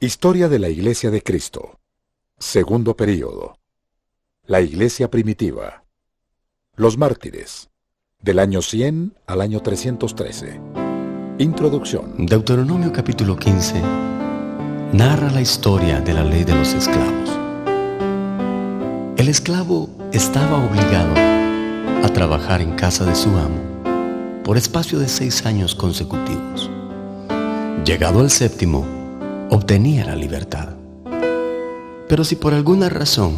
Historia de la Iglesia de Cristo. Segundo período. La Iglesia primitiva. Los mártires. Del año 100 al año 313. Introducción. Deuteronomio capítulo 15 narra la historia de la ley de los esclavos. El esclavo estaba obligado a trabajar en casa de su amo por espacio de 6 años consecutivos. Llegado el séptimo, obtenía la libertad. Pero si por alguna razón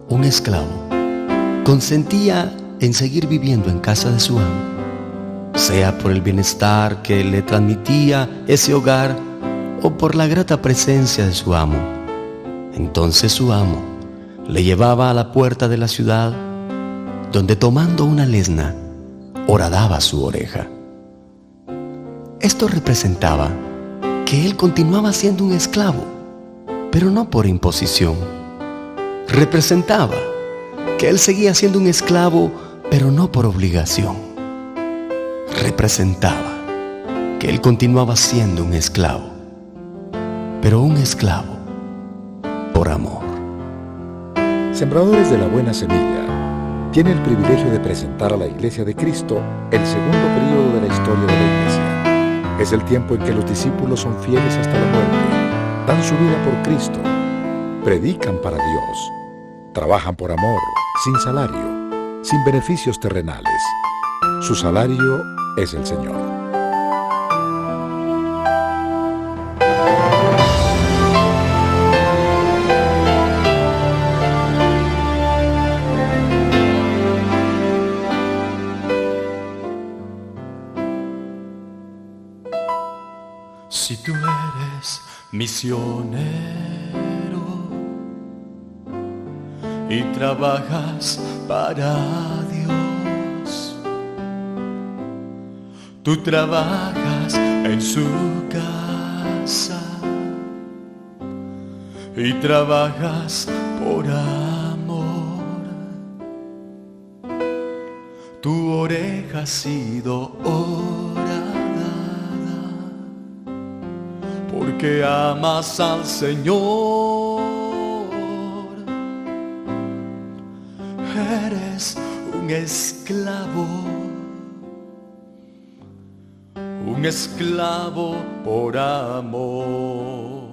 un esclavo consentía en seguir viviendo en casa de su amo, sea por el bienestar que le transmitía ese hogar o por la grata presencia de su amo, entonces su amo le llevaba a la puerta de la ciudad, donde tomando una lesna, horadaba su oreja. Esto representaba que él continuaba siendo un esclavo, pero no por imposición. Representaba que él seguía siendo un esclavo, pero no por obligación. Representaba que él continuaba siendo un esclavo, pero un esclavo por amor. Sembradores de la Buena Semilla tiene el privilegio de presentar a la Iglesia de Cristo el segundo período de la historia de la Iglesia. Es el tiempo en que los discípulos son fieles hasta la muerte, dan su vida por Cristo, predican para Dios, trabajan por amor, sin salario, sin beneficios terrenales. Su salario es el Señor. Si tú eres misionero y trabajas para Dios, tú trabajas en su casa y trabajas por amor. Tu oreja ha sido porque amas al Señor. Eres un esclavo por amor.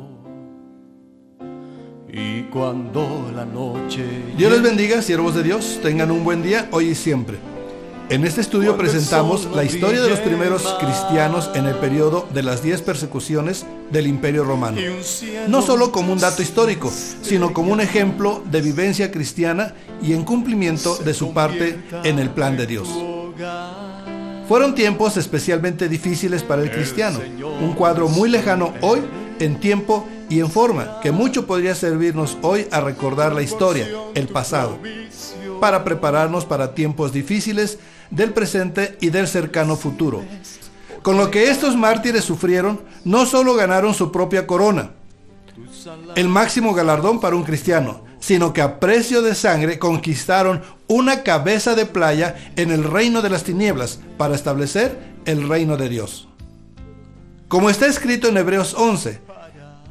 Y cuando la noche... Dios les bendiga, siervos de Dios, tengan un buen día hoy y siempre. En este estudio presentamos la historia de los primeros cristianos en el periodo de las 10 persecuciones del Imperio Romano. No solo como un dato histórico, sino como un ejemplo de vivencia cristiana y en cumplimiento de su parte en el plan de Dios. Fueron tiempos especialmente difíciles para el cristiano, un cuadro muy lejano hoy en tiempo y en forma, que mucho podría servirnos hoy a recordar la historia, el pasado, para prepararnos para tiempos difíciles del presente y del cercano futuro. Con lo que estos mártires sufrieron, no solo ganaron su propia corona, el máximo galardón para un cristiano, sino que a precio de sangre conquistaron una cabeza de playa en el reino de las tinieblas para establecer el reino de Dios. Como está escrito en Hebreos 11,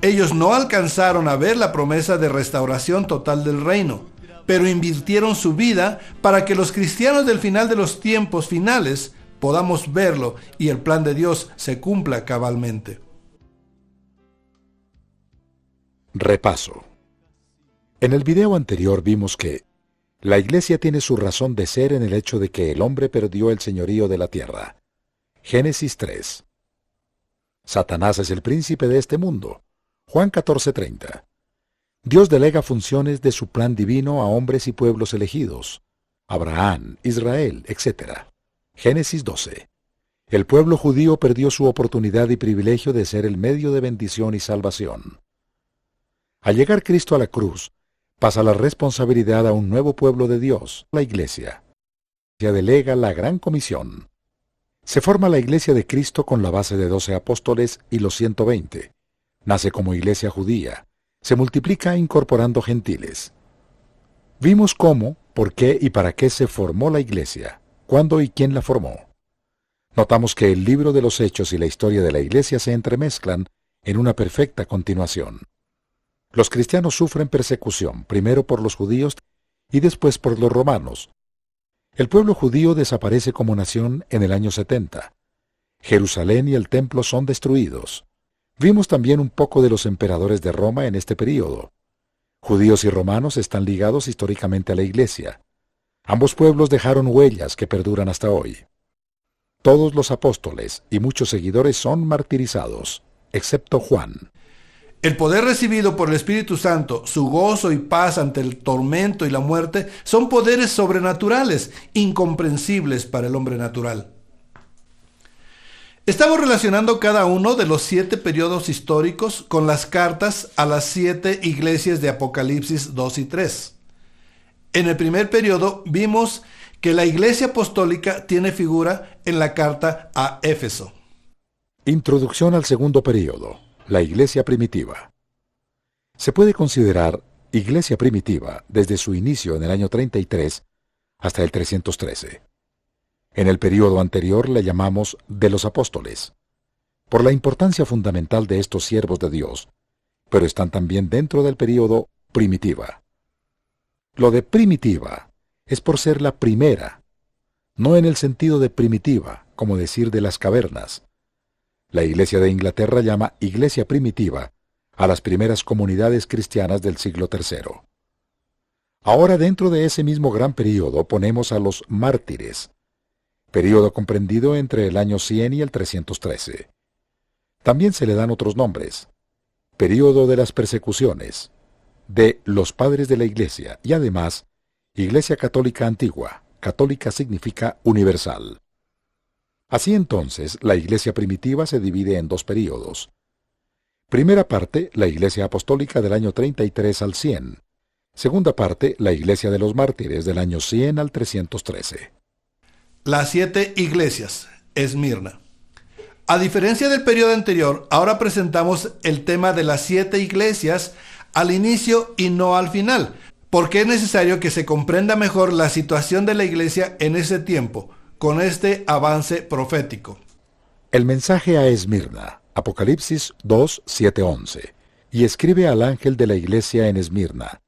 ellos no alcanzaron a ver la promesa de restauración total del reino, pero invirtieron su vida para que los cristianos del final de los tiempos finales podamos verlo y el plan de Dios se cumpla cabalmente. Repaso. En el video anterior vimos que la Iglesia tiene su razón de ser en el hecho de que el hombre perdió el señorío de la tierra. Génesis 3. Satanás es el príncipe de este mundo. Juan 14:30. Dios delega funciones de su plan divino a hombres y pueblos elegidos, Abraham, Israel, etc. Génesis 12. El pueblo judío perdió su oportunidad y privilegio de ser el medio de bendición y salvación. Al llegar Cristo a la cruz, pasa la responsabilidad a un nuevo pueblo de Dios, la Iglesia. Se delega la gran comisión. Se forma la Iglesia de Cristo con la base de 12 apóstoles y los 120. Nace como iglesia judía. Se multiplica incorporando gentiles. Vimos cómo, por qué y para qué se formó la Iglesia, cuándo y quién la formó. Notamos que el libro de los Hechos y la historia de la Iglesia se entremezclan en una perfecta continuación. Los cristianos sufren persecución, primero por los judíos y después por los romanos. El pueblo judío desaparece como nación en el año 70. Jerusalén y el templo son destruidos. Vimos también un poco de los emperadores de Roma en este período. Judíos y romanos están ligados históricamente a la Iglesia. Ambos pueblos dejaron huellas que perduran hasta hoy. Todos los apóstoles y muchos seguidores son martirizados, excepto Juan. El poder recibido por el Espíritu Santo, su gozo y paz ante el tormento y la muerte, son poderes sobrenaturales, incomprensibles para el hombre natural. Estamos relacionando cada uno de los 7 periodos históricos con las cartas a las 7 iglesias de Apocalipsis 2 y 3. En el primer periodo vimos que la iglesia apostólica tiene figura en la carta a Éfeso. Introducción al segundo período, la iglesia primitiva. Se puede considerar iglesia primitiva desde su inicio en el año 33 hasta el 313. En el período anterior le llamamos de los apóstoles, por la importancia fundamental de estos siervos de Dios, pero están también dentro del período primitiva. Lo de primitiva es por ser la primera, no en el sentido de primitiva, como decir de las cavernas. La Iglesia de Inglaterra llama iglesia primitiva a las primeras comunidades cristianas del siglo III. Ahora dentro de ese mismo gran período ponemos a los mártires, período comprendido entre el año 100 y el 313. También se le dan otros nombres: período de las persecuciones, de los padres de la Iglesia y además Iglesia Católica Antigua. Católica significa universal. Así entonces, la Iglesia primitiva se divide en 2 períodos. Primera parte, la Iglesia Apostólica del año 33 al 100. Segunda parte, la Iglesia de los Mártires del año 100 al 313. Las 7 iglesias, Esmirna. A diferencia del periodo anterior, ahora presentamos el tema de las 7 iglesias al inicio y no al final, porque es necesario que se comprenda mejor la situación de la iglesia en ese tiempo, con este avance profético. El mensaje a Esmirna, Apocalipsis 2, 7, 11, y escribe al ángel de la iglesia en Esmirna,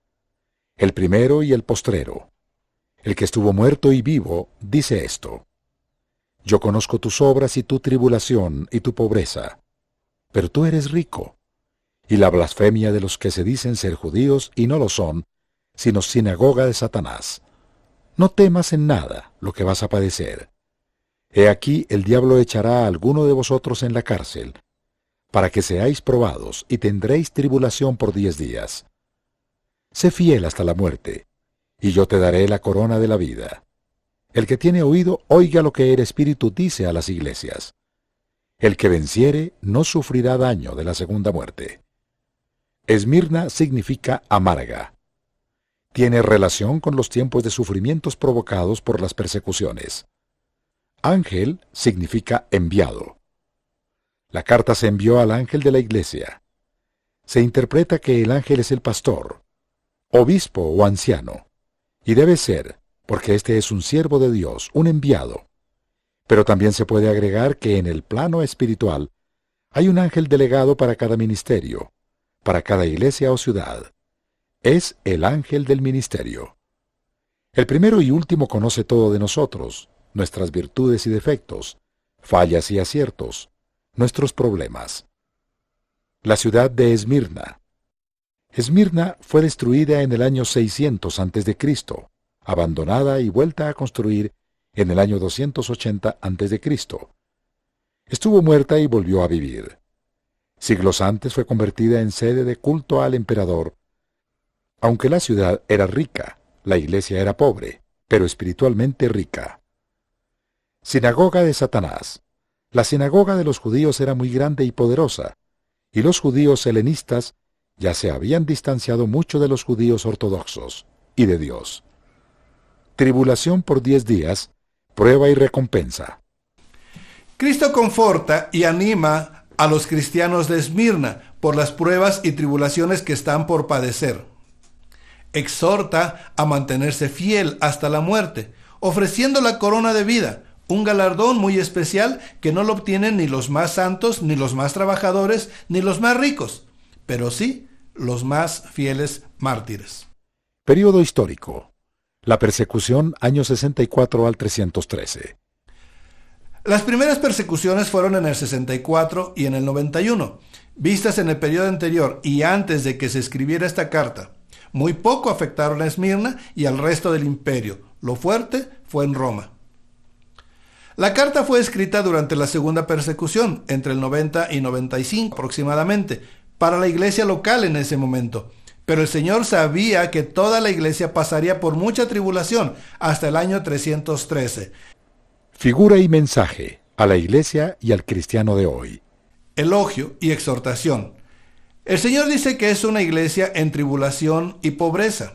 el primero y el postrero, el que estuvo muerto y vivo, dice esto: Yo conozco tus obras y tu tribulación y tu pobreza, pero tú eres rico, y la blasfemia de los que se dicen ser judíos y no lo son, sino sinagoga de Satanás. No temas en nada lo que vas a padecer. He aquí el diablo echará a alguno de vosotros en la cárcel, para que seáis probados y tendréis tribulación por 10 días. Sé fiel hasta la muerte, y yo te daré la corona de la vida. El que tiene oído, oiga lo que el Espíritu dice a las iglesias. El que venciere no sufrirá daño de la segunda muerte. Esmirna significa amarga. Tiene relación con los tiempos de sufrimientos provocados por las persecuciones. Ángel significa enviado. La carta se envió al ángel de la iglesia. Se interpreta que el ángel es el pastor, obispo o anciano, y debe ser, porque este es un siervo de Dios, un enviado. Pero también se puede agregar que en el plano espiritual hay un ángel delegado para cada ministerio, para cada iglesia o ciudad. Es el ángel del ministerio. El primero y último conoce todo de nosotros, nuestras virtudes y defectos, fallas y aciertos, nuestros problemas. La ciudad de Esmirna. Esmirna fue destruida en el año 600 a.C., abandonada y vuelta a construir en el año 280 a.C. Estuvo muerta y volvió a vivir. Siglos antes fue convertida en sede de culto al emperador. Aunque la ciudad era rica, la iglesia era pobre, pero espiritualmente rica. Sinagoga de Satanás. La sinagoga de los judíos era muy grande y poderosa, y los judíos helenistas ya se habían distanciado mucho de los judíos ortodoxos y de Dios. Tribulación por 10 días, prueba y recompensa. Cristo conforta y anima a los cristianos de Esmirna por las pruebas y tribulaciones que están por padecer. Exhorta a mantenerse fiel hasta la muerte, ofreciendo la corona de vida, un galardón muy especial que no lo obtienen ni los más santos, ni los más trabajadores, ni los más ricos, pero sí los más fieles mártires. Período histórico. La persecución, año 64 al 313. Las primeras persecuciones fueron en el 64 y en el 91, vistas en el periodo anterior y antes de que se escribiera esta carta. Muy poco afectaron a Esmirna y al resto del imperio. Lo fuerte fue en Roma. La carta fue escrita durante la segunda persecución, entre el 90 y 95 aproximadamente, para la iglesia local en ese momento. Pero el Señor sabía que toda la iglesia pasaría por mucha tribulación hasta el año 313. Figura y mensaje a la iglesia y al cristiano de hoy. Elogio y exhortación. El Señor dice que es una iglesia en tribulación y pobreza.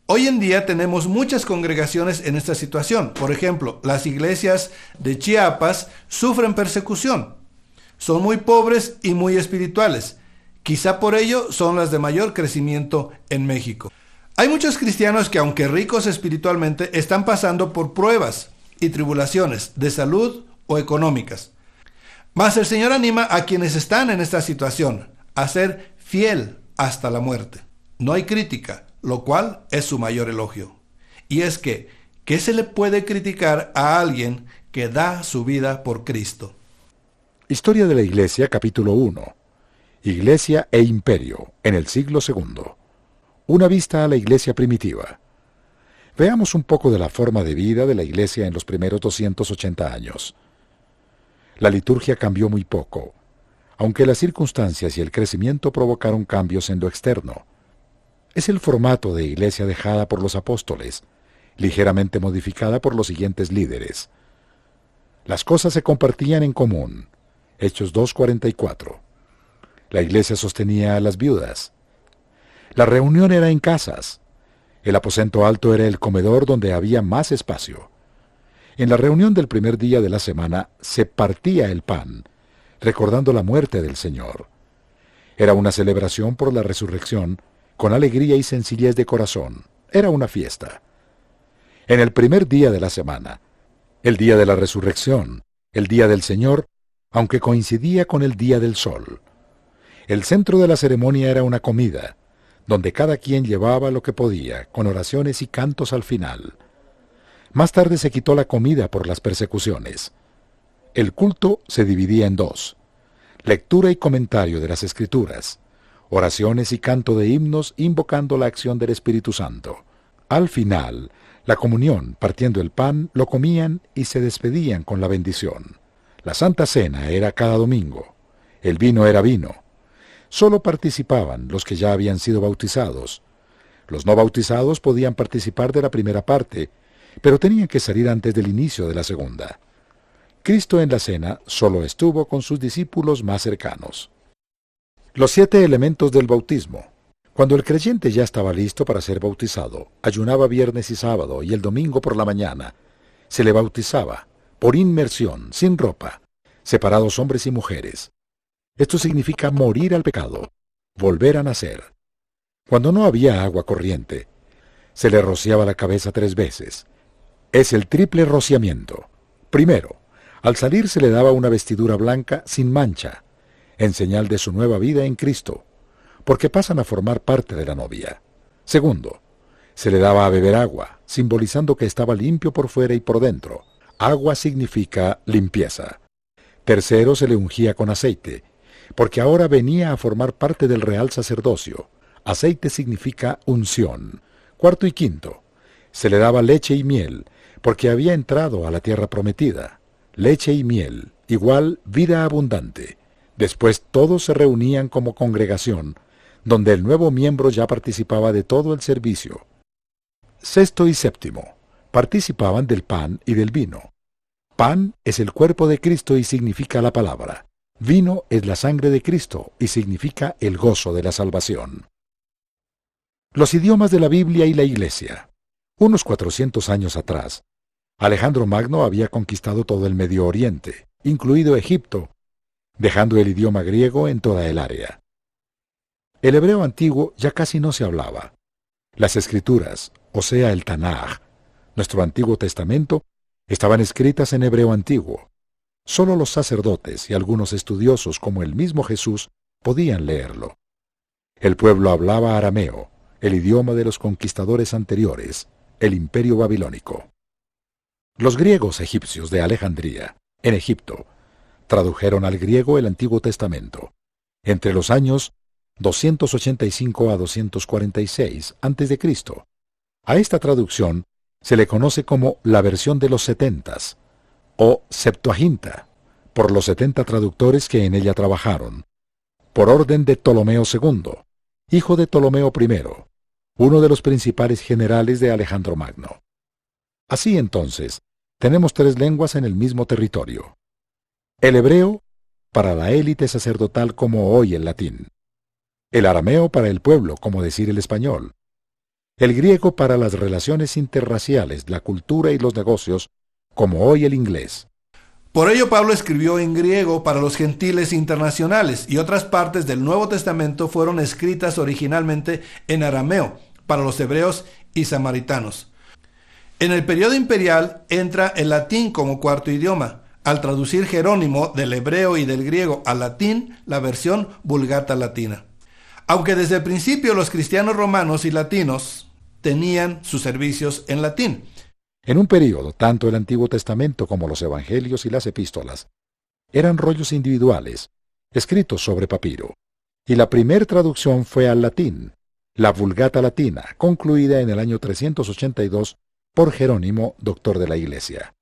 Hoy en día tenemos muchas congregaciones en esta situación. Por ejemplo, las iglesias de Chiapas sufren persecución. Son muy pobres y muy espirituales. Quizá por ello son las de mayor crecimiento en México. Hay muchos cristianos que, aunque ricos espiritualmente, están pasando por pruebas y tribulaciones de salud o económicas. Mas el Señor anima a quienes están en esta situación a ser fiel hasta la muerte. No hay crítica, lo cual es su mayor elogio. Y es que, ¿qué se le puede criticar a alguien que da su vida por Cristo? Historia de la Iglesia, capítulo 1. Iglesia e imperio, en el siglo II. Una vista a la Iglesia primitiva. Veamos un poco de la forma de vida de la Iglesia en los primeros 280 años. La liturgia cambió muy poco, aunque las circunstancias y el crecimiento provocaron cambios en lo externo. Es el formato de iglesia dejada por los apóstoles, ligeramente modificada por los siguientes líderes. Las cosas se compartían en común. Hechos 2:44. La iglesia sostenía a las viudas. La reunión era en casas. El aposento alto era el comedor donde había más espacio. En la reunión del primer día de la semana se partía el pan, recordando la muerte del Señor. Era una celebración por la resurrección, con alegría y sencillez de corazón. Era una fiesta. En el primer día de la semana, el día de la resurrección, el día del Señor, aunque coincidía con el día del sol. El centro de la ceremonia era una comida, donde cada quien llevaba lo que podía, con oraciones y cantos al final. Más tarde se quitó la comida por las persecuciones. El culto se dividía en dos: lectura y comentario de las Escrituras, oraciones y canto de himnos invocando la acción del Espíritu Santo. Al final, la comunión, partiendo el pan, lo comían y se despedían con la bendición. La Santa Cena era cada domingo. El vino era vino. Solo participaban los que ya habían sido bautizados. Los no bautizados podían participar de la primera parte, pero tenían que salir antes del inicio de la segunda. Cristo en la cena solo estuvo con sus discípulos más cercanos. Los 7 elementos del bautismo. Cuando el creyente ya estaba listo para ser bautizado, ayunaba viernes y sábado y el domingo por la mañana. Se le bautizaba, por inmersión, sin ropa, separados hombres y mujeres. Esto significa morir al pecado, volver a nacer. Cuando no había agua corriente, se le rociaba la cabeza 3 veces. Es el triple rociamiento. Primero, al salir se le daba una vestidura blanca sin mancha, en señal de su nueva vida en Cristo, porque pasan a formar parte de la novia. Segundo, se le daba a beber agua, simbolizando que estaba limpio por fuera y por dentro. Agua significa limpieza. Tercero, se le ungía con aceite, porque ahora venía a formar parte del real sacerdocio. Aceite significa unción. Cuarto y quinto, se le daba leche y miel, porque había entrado a la tierra prometida. Leche y miel, igual vida abundante. Después todos se reunían como congregación, donde el nuevo miembro ya participaba de todo el servicio. Sexto y séptimo, participaban del pan y del vino. Pan es el cuerpo de Cristo y significa la palabra. Vino es la sangre de Cristo y significa el gozo de la salvación. Los idiomas de la Biblia y la Iglesia. Unos 400 años atrás, Alejandro Magno había conquistado todo el Medio Oriente, incluido Egipto, dejando el idioma griego en toda el área. El hebreo antiguo ya casi no se hablaba. Las Escrituras, o sea el Tanaj, nuestro Antiguo Testamento, Estaban escritas en hebreo antiguo. Solo los sacerdotes y algunos estudiosos como el mismo Jesús podían leerlo. El pueblo hablaba arameo, el idioma de los conquistadores anteriores, el imperio babilónico. Los griegos egipcios de Alejandría, en Egipto, tradujeron al griego el Antiguo Testamento, entre los años 285 a 246 a.C. A esta traducción se le conoce como la versión de los 70 o Septuaginta, por los 70 traductores que en ella trabajaron, por orden de Ptolomeo II, hijo de Ptolomeo I, uno de los principales generales de Alejandro Magno. Así entonces, tenemos 3 lenguas en el mismo territorio. El hebreo para la élite sacerdotal como hoy el latín. El arameo para el pueblo, como decir el español. El griego para las relaciones interraciales, la cultura y los negocios, como hoy el inglés. Por ello Pablo escribió en griego para los gentiles internacionales y otras partes del Nuevo Testamento fueron escritas originalmente en arameo para los hebreos y samaritanos. En el periodo imperial entra el latín como cuarto idioma, al traducir Jerónimo del hebreo y del griego al latín la versión Vulgata latina. Aunque desde el principio los cristianos romanos y latinos tenían sus servicios en latín. En un período, tanto el Antiguo Testamento como los Evangelios y las Epístolas eran rollos individuales, escritos sobre papiro, y la primer traducción fue al latín, la Vulgata latina, concluida en el año 382 por Jerónimo, doctor de la Iglesia.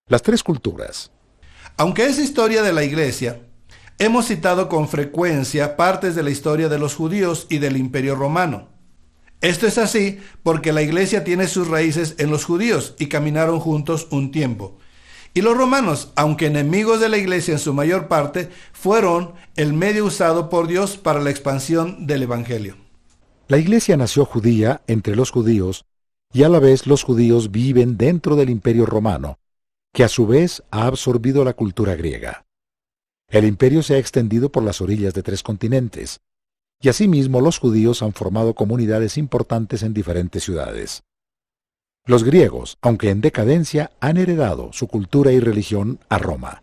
Las 3 culturas. Aunque es historia de la Iglesia, hemos citado con frecuencia partes de la historia de los judíos y del Imperio Romano. Esto es así porque la Iglesia tiene sus raíces en los judíos y caminaron juntos un tiempo. Y los romanos, aunque enemigos de la Iglesia en su mayor parte, fueron el medio usado por Dios para la expansión del Evangelio. La Iglesia nació judía entre los judíos y a la vez los judíos viven dentro del Imperio Romano, que a su vez ha absorbido la cultura griega. El imperio se ha extendido por las orillas de 3 continentes, y asimismo los judíos han formado comunidades importantes en diferentes ciudades. Los griegos, aunque en decadencia, han heredado su cultura y religión a Roma.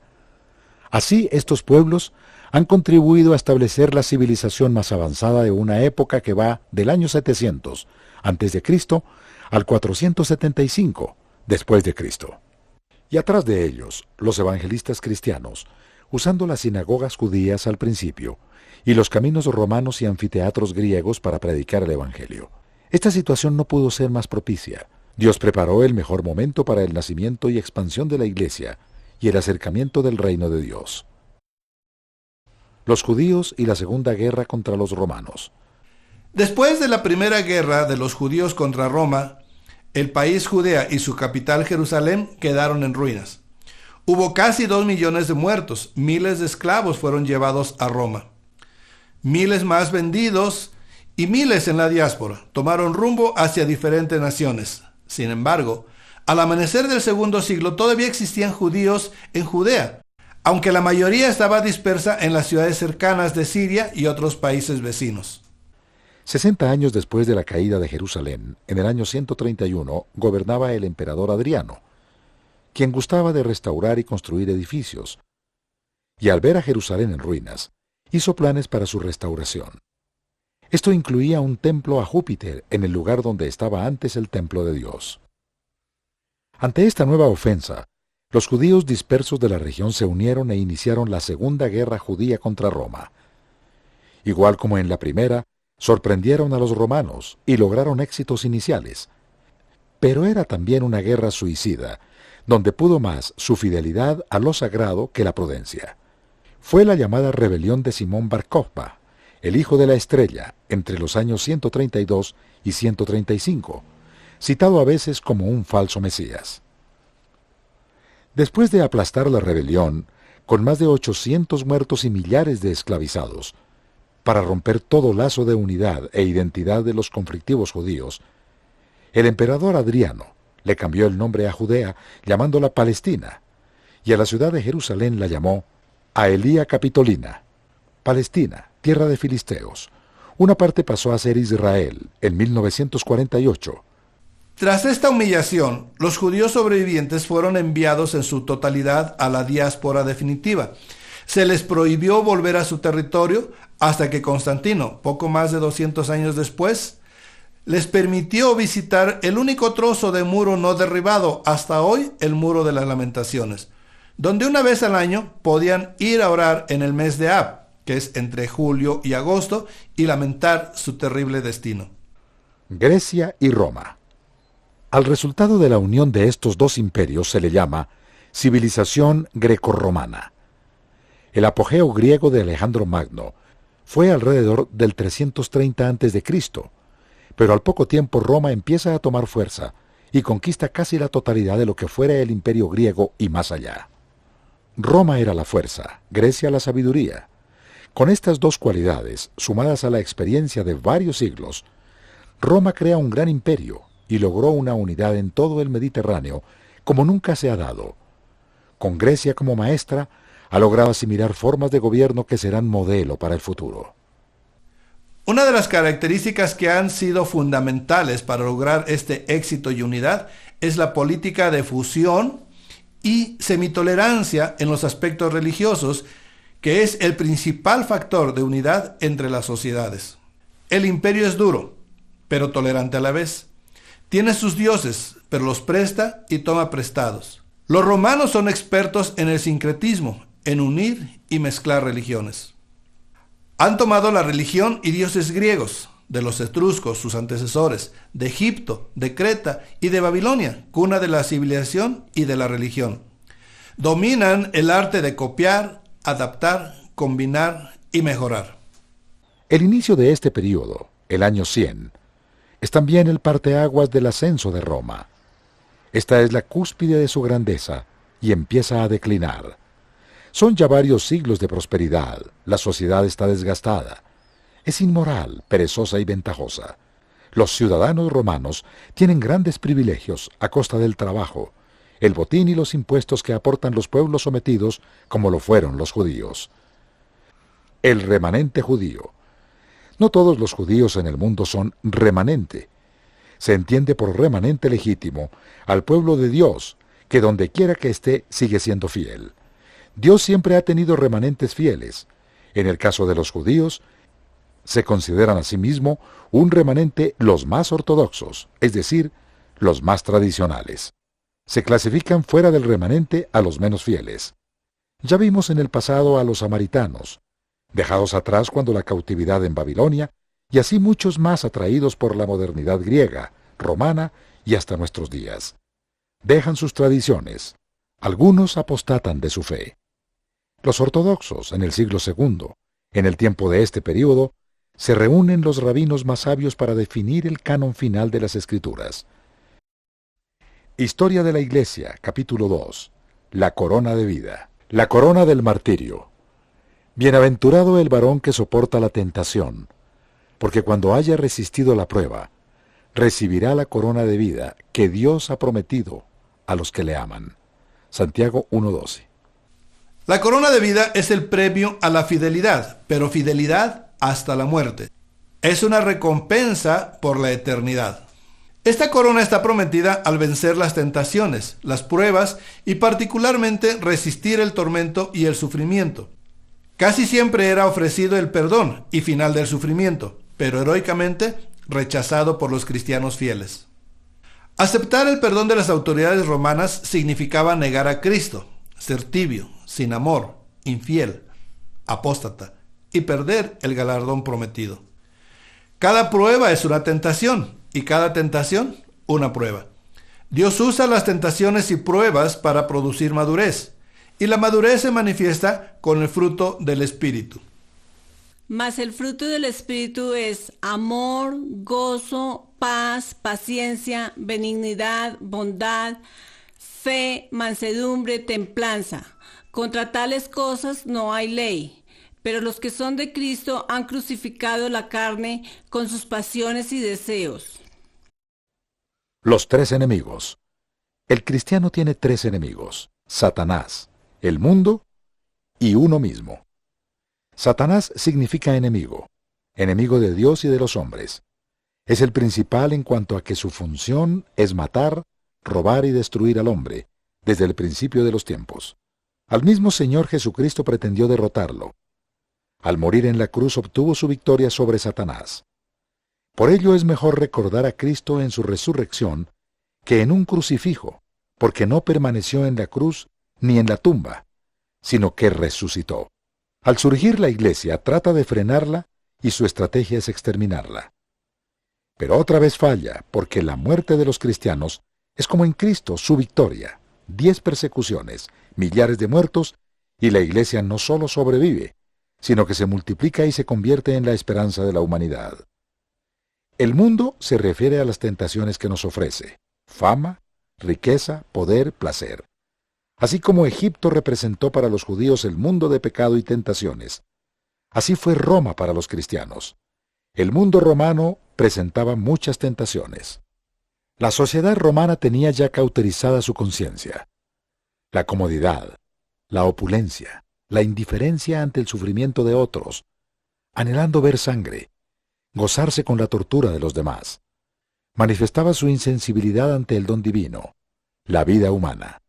Así, estos pueblos han contribuido a establecer la civilización más avanzada de una época que va del año 700 a.C. al 475 después de Cristo. Y atrás de ellos, los evangelistas cristianos, usando las sinagogas judías al principio, y los caminos romanos y anfiteatros griegos para predicar el Evangelio. Esta situación no pudo ser más propicia. Dios preparó el mejor momento para el nacimiento y expansión de la Iglesia y el acercamiento del reino de Dios. Los judíos y la Segunda Guerra contra los romanos. Después de la primera guerra de los judíos contra Roma, el país Judea y su capital Jerusalén quedaron en ruinas. Hubo casi 2 millones de muertos, miles de esclavos fueron llevados a Roma. Miles más vendidos y miles en la diáspora tomaron rumbo hacia diferentes naciones. Sin embargo, al amanecer del segundo siglo todavía existían judíos en Judea, aunque la mayoría estaba dispersa en las ciudades cercanas de Siria y otros países vecinos. 60 años después de la caída de Jerusalén, en el año 131, gobernaba el emperador Adriano, quien gustaba de restaurar y construir edificios, y al ver a Jerusalén en ruinas, hizo planes para su restauración. Esto incluía un templo a Júpiter en el lugar donde estaba antes el templo de Dios. Ante esta nueva ofensa, los judíos dispersos de la región se unieron e iniciaron la Segunda Guerra Judía contra Roma. Igual como en la primera, sorprendieron a los romanos y lograron éxitos iniciales. Pero era también una guerra suicida, donde pudo más su fidelidad a lo sagrado que la prudencia. Fue la llamada rebelión de Simón Bar Kokhba, el hijo de la estrella, entre los años 132 y 135, citado a veces como un falso Mesías. Después de aplastar la rebelión, con más de 800 muertos y millares de esclavizados, para romper todo lazo de unidad e identidad de los conflictivos judíos, el emperador Adriano le cambió el nombre a Judea llamándola Palestina, y a la ciudad de Jerusalén la llamó Aelia Capitolina. Palestina, tierra de filisteos. Una parte pasó a ser Israel en 1948. Tras esta humillación, los judíos sobrevivientes fueron enviados en su totalidad a la diáspora definitiva. Se les prohibió volver a su territorio hasta que Constantino, poco más de 200 años después, les permitió visitar el único trozo de muro no derribado hasta hoy, el Muro de las Lamentaciones, donde una vez al año podían ir a orar en el mes de Ab, que es entre julio y agosto, y lamentar su terrible destino. Grecia y Roma. Al resultado de la unión de estos dos imperios se le llama civilización grecorromana. El apogeo griego de Alejandro Magno fue alrededor del 330 a.C., pero al poco tiempo Roma empieza a tomar fuerza y conquista casi la totalidad de lo que fuera el imperio griego y más allá. Roma era la fuerza, Grecia la sabiduría. Con estas dos cualidades, sumadas a la experiencia de varios siglos, Roma crea un gran imperio y logró una unidad en todo el Mediterráneo como nunca se ha dado. Con Grecia como maestra, ha logrado asimilar formas de gobierno que serán modelo para el futuro. Una de las características que han sido fundamentales para lograr este éxito y unidad es la política de fusión y semitolerancia en los aspectos religiosos, que es el principal factor de unidad entre las sociedades. El imperio es duro, pero tolerante a la vez. Tiene sus dioses, pero los presta y toma prestados. Los romanos son expertos en el sincretismo, en unir y mezclar religiones. Han tomado la religión y dioses griegos, de los etruscos, sus antecesores, de Egipto, de Creta y de Babilonia, cuna de la civilización y de la religión. Dominan el arte de copiar, adaptar, combinar y mejorar. El inicio de este periodo, el año 100, es también el parteaguas del ascenso de Roma. Esta es la cúspide de su grandeza y empieza a declinar. Son ya varios siglos de prosperidad, la sociedad está desgastada. Es inmoral, perezosa y ventajosa. Los ciudadanos romanos tienen grandes privilegios a costa del trabajo, el botín y los impuestos que aportan los pueblos sometidos, como lo fueron los judíos. El remanente judío. No todos los judíos en el mundo son remanente. Se entiende por remanente legítimo al pueblo de Dios, que donde quiera que esté sigue siendo fiel. Dios siempre ha tenido remanentes fieles. En el caso de los judíos, se consideran a sí mismo un remanente los más ortodoxos, es decir, los más tradicionales. Se clasifican fuera del remanente a los menos fieles. Ya vimos en el pasado a los samaritanos, dejados atrás cuando la cautividad en Babilonia, y así muchos más atraídos por la modernidad griega, romana y hasta nuestros días. Dejan sus tradiciones. Algunos apostatan de su fe. Los ortodoxos, en el siglo II, en el tiempo de este período, se reúnen los rabinos más sabios para definir el canon final de las Escrituras. Historia de la Iglesia, capítulo 2. La corona de vida. La corona del martirio. Bienaventurado el varón que soporta la tentación, porque cuando haya resistido la prueba, recibirá la corona de vida que Dios ha prometido a los que le aman. Santiago 1:12. La corona de vida es el premio a la fidelidad, pero fidelidad hasta la muerte. Es una recompensa por la eternidad. Esta corona está prometida al vencer las tentaciones, las pruebas y particularmente resistir el tormento y el sufrimiento. Casi siempre era ofrecido el perdón y final del sufrimiento, pero heroicamente rechazado por los cristianos fieles. Aceptar el perdón de las autoridades romanas significaba negar a Cristo, ser tibio, sin amor, infiel, apóstata y perder el galardón prometido. Cada prueba es una tentación y cada tentación una prueba. Dios usa las tentaciones y pruebas para producir madurez, y la madurez se manifiesta con el fruto del Espíritu. Mas el fruto del Espíritu es amor, gozo, paz, paciencia, benignidad, bondad, fe, mansedumbre, templanza. Contra tales cosas no hay ley. Pero los que son de Cristo han crucificado la carne con sus pasiones y deseos. Los tres enemigos. El cristiano tiene tres enemigos: Satanás, el mundo y uno mismo. Satanás significa enemigo, enemigo de Dios y de los hombres. Es el principal en cuanto a que su función es matar, robar y destruir al hombre, desde el principio de los tiempos. Al mismo Señor Jesucristo pretendió derrotarlo. Al morir en la cruz obtuvo su victoria sobre Satanás. Por ello es mejor recordar a Cristo en su resurrección que en un crucifijo, porque no permaneció en la cruz ni en la tumba, sino que resucitó. Al surgir la Iglesia trata de frenarla y su estrategia es exterminarla. Pero otra vez falla, porque la muerte de los cristianos es como en Cristo su victoria. 10 persecuciones, millares de muertos, y la Iglesia no solo sobrevive, sino que se multiplica y se convierte en la esperanza de la humanidad. El mundo se refiere a las tentaciones que nos ofrece: fama, riqueza, poder, placer. Así como Egipto representó para los judíos el mundo de pecado y tentaciones, así fue Roma para los cristianos. El mundo romano presentaba muchas tentaciones. La sociedad romana tenía ya cauterizada su conciencia. La comodidad, la opulencia, la indiferencia ante el sufrimiento de otros, anhelando ver sangre, gozarse con la tortura de los demás. Manifestaba su insensibilidad ante el don divino, la vida humana.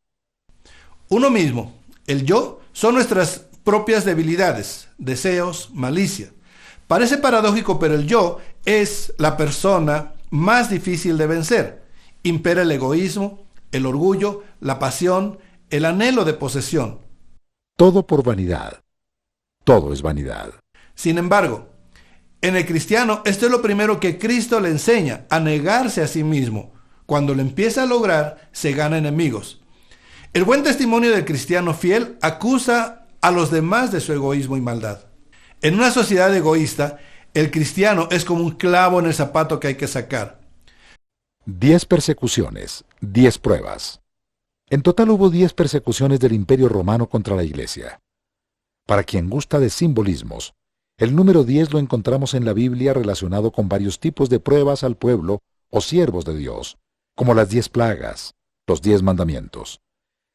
Uno mismo, el yo, son nuestras propias debilidades, deseos, malicia. Parece paradójico, pero el yo es la persona más difícil de vencer. Impera el egoísmo, el orgullo, la pasión, el anhelo de posesión. Todo por vanidad. Todo es vanidad. Sin embargo, en el cristiano, esto es lo primero que Cristo le enseña: a negarse a sí mismo. Cuando lo empieza a lograr, se gana enemigos. El buen testimonio del cristiano fiel acusa a los demás de su egoísmo y maldad. En una sociedad egoísta, el cristiano es como un clavo en el zapato que hay que sacar. 10 persecuciones, 10 pruebas. En total hubo 10 persecuciones del Imperio Romano contra la Iglesia. Para quien gusta de simbolismos, el número 10 lo encontramos en la Biblia relacionado con varios tipos de pruebas al pueblo o siervos de Dios, como las 10 plagas, los 10 mandamientos,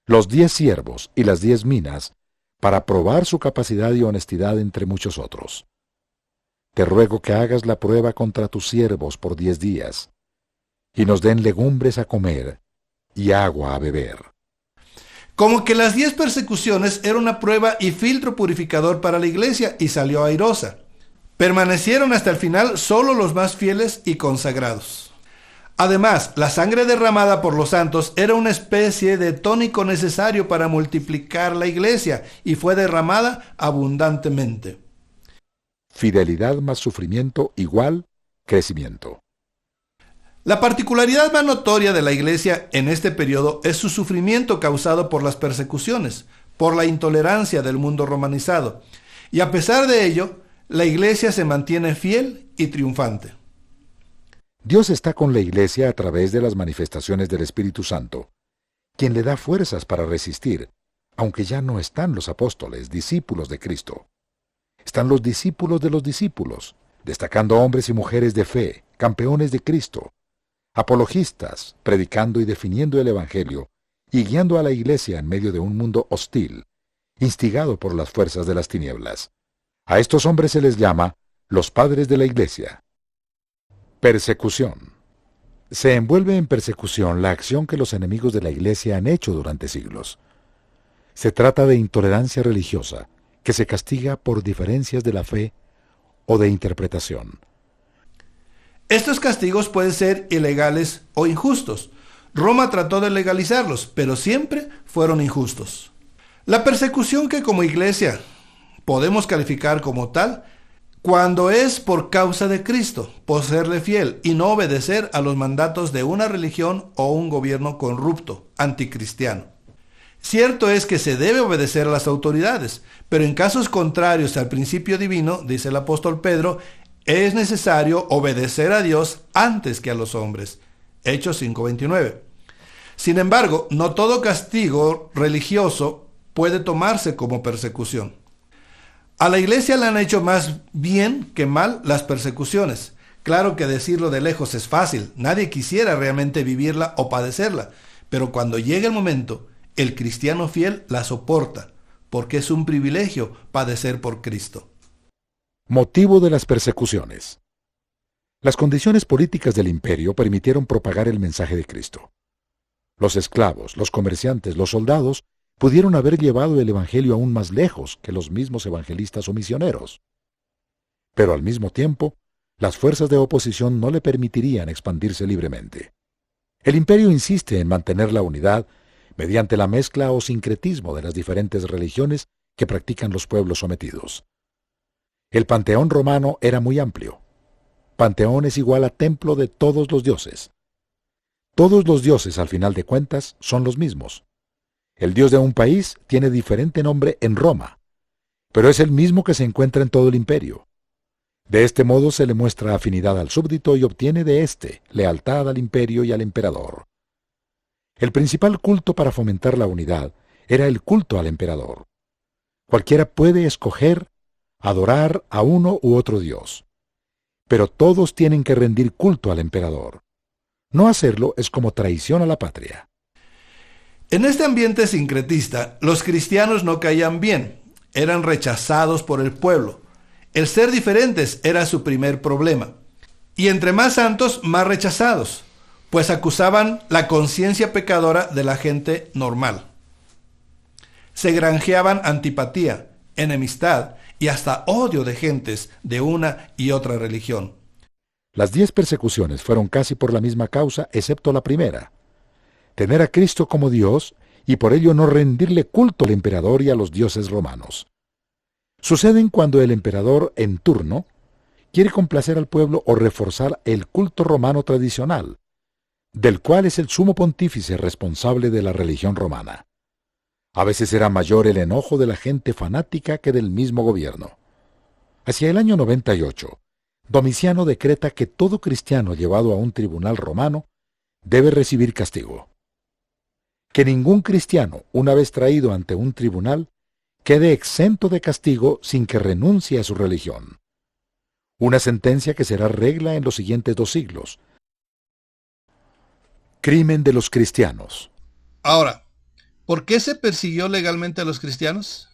los 10 siervos y las 10 minas, para probar su capacidad y honestidad entre muchos otros. Te ruego que hagas la prueba contra tus siervos por 10 días, y nos den legumbres a comer y agua a beber. Como que las 10 persecuciones era una prueba y filtro purificador para la iglesia, y salió airosa. Permanecieron hasta el final solo los más fieles y consagrados. Además, la sangre derramada por los santos era una especie de tónico necesario para multiplicar la iglesia, y fue derramada abundantemente. Fidelidad más sufrimiento igual crecimiento. La particularidad más notoria de la iglesia en este periodo es su sufrimiento causado por las persecuciones, por la intolerancia del mundo romanizado. Y a pesar de ello, la iglesia se mantiene fiel y triunfante. Dios está con la iglesia a través de las manifestaciones del Espíritu Santo, quien le da fuerzas para resistir, aunque ya no están los apóstoles, discípulos de Cristo. Están los discípulos de los discípulos, destacando hombres y mujeres de fe, campeones de Cristo, apologistas, predicando y definiendo el Evangelio y guiando a la iglesia en medio de un mundo hostil, instigado por las fuerzas de las tinieblas. A estos hombres se les llama los padres de la iglesia. Persecución. Se envuelve en persecución la acción que los enemigos de la iglesia han hecho durante siglos. Se trata de intolerancia religiosa, que se castiga por diferencias de la fe o de interpretación. Estos castigos pueden ser ilegales o injustos. Roma trató de legalizarlos, pero siempre fueron injustos. La persecución que como iglesia podemos calificar como tal, cuando es por causa de Cristo, por serle fiel y no obedecer a los mandatos de una religión o un gobierno corrupto, anticristiano. Cierto es que se debe obedecer a las autoridades, pero en casos contrarios al principio divino, dice el apóstol Pedro, es necesario obedecer a Dios antes que a los hombres. Hechos 5:29. Sin embargo, no todo castigo religioso puede tomarse como persecución. A la iglesia le han hecho más bien que mal las persecuciones. Claro que decirlo de lejos es fácil, nadie quisiera realmente vivirla o padecerla, pero cuando llega el momento, el cristiano fiel la soporta, porque es un privilegio padecer por Cristo. Motivo de las persecuciones. Las condiciones políticas del imperio permitieron propagar el mensaje de Cristo. Los esclavos, los comerciantes, los soldados pudieron haber llevado el evangelio aún más lejos que los mismos evangelistas o misioneros. Pero al mismo tiempo, las fuerzas de oposición no le permitirían expandirse libremente. El imperio insiste en mantener la unidad mediante la mezcla o sincretismo de las diferentes religiones que practican los pueblos sometidos. El panteón romano era muy amplio. Panteón es igual a templo de todos los dioses. Todos los dioses, al final de cuentas, son los mismos. El dios de un país tiene diferente nombre en Roma, pero es el mismo que se encuentra en todo el imperio. De este modo se le muestra afinidad al súbdito y obtiene de éste lealtad al imperio y al emperador. El principal culto para fomentar la unidad era el culto al emperador. Cualquiera puede escoger adorar a uno u otro dios, pero todos tienen que rendir culto al emperador. No hacerlo es como traición a la patria. En este ambiente sincretista, los cristianos no caían bien, eran rechazados por el pueblo. El ser diferentes era su primer problema. Y entre más santos, más rechazados, pues acusaban la conciencia pecadora de la gente normal. Se granjeaban antipatía, enemistad y hasta odio de gentes de una y otra religión. Las 10 persecuciones fueron casi por la misma causa, excepto la primera: tener a Cristo como Dios y por ello no rendirle culto al emperador y a los dioses romanos. Suceden cuando el emperador en turno quiere complacer al pueblo o reforzar el culto romano tradicional, del cual es el sumo pontífice responsable de la religión romana. A veces era mayor el enojo de la gente fanática que del mismo gobierno. Hacia el año 98, Domiciano decreta que todo cristiano llevado a un tribunal romano debe recibir castigo. Que ningún cristiano, una vez traído ante un tribunal, quede exento de castigo sin que renuncie a su religión. Una sentencia que será regla en los siguientes 2 siglos. Crimen de los cristianos. Ahora, ¿por qué se persiguió legalmente a los cristianos?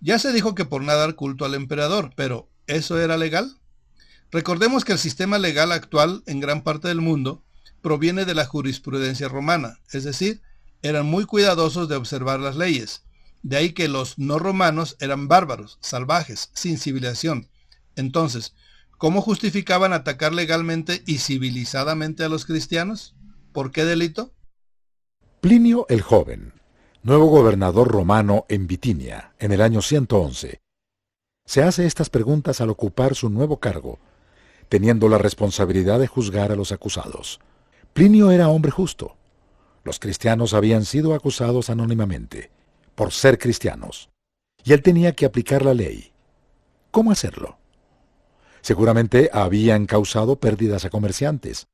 Ya se dijo que por no dar culto al emperador, pero ¿eso era legal? Recordemos que el sistema legal actual en gran parte del mundo proviene de la jurisprudencia romana, es decir, eran muy cuidadosos de observar las leyes. De ahí que los no romanos eran bárbaros, salvajes, sin civilización. Entonces, ¿cómo justificaban atacar legalmente y civilizadamente a los cristianos? ¿Por qué delito? Plinio el Joven, nuevo gobernador romano en Bitinia, en el año 111, se hace estas preguntas al ocupar su nuevo cargo, teniendo la responsabilidad de juzgar a los acusados. Plinio era hombre justo. Los cristianos habían sido acusados anónimamente por ser cristianos, y él tenía que aplicar la ley. ¿Cómo hacerlo? Seguramente habían causado pérdidas a comerciantes,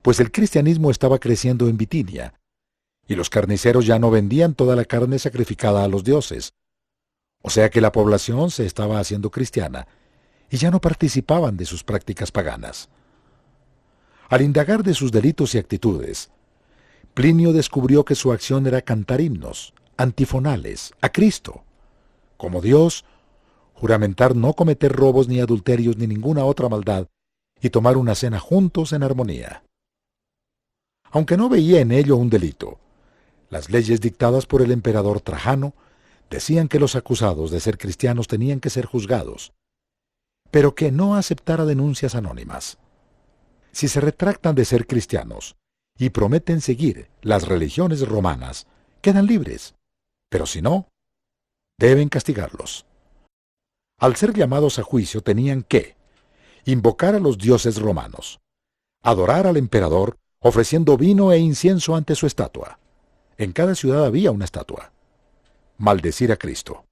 pues el cristianismo estaba creciendo en Bitinia, y los carniceros ya no vendían toda la carne sacrificada a los dioses, o sea que la población se estaba haciendo cristiana, y ya no participaban de sus prácticas paganas. Al indagar de sus delitos y actitudes, Plinio descubrió que su acción era cantar himnos, antifonales, a Cristo. Como Dios, juramentar no cometer robos ni adulterios ni ninguna otra maldad, y tomar una cena juntos en armonía. Aunque no veía en ello un delito, las leyes dictadas por el emperador Trajano decían que los acusados de ser cristianos tenían que ser juzgados, pero que no aceptara denuncias anónimas. Si se retractan de ser cristianos y prometen seguir las religiones romanas, quedan libres, pero si no, deben castigarlos. Al ser llamados a juicio tenían que invocar a los dioses romanos, adorar al emperador ofreciendo vino e incienso ante su estatua. En cada ciudad había una estatua. Maldecir a Cristo.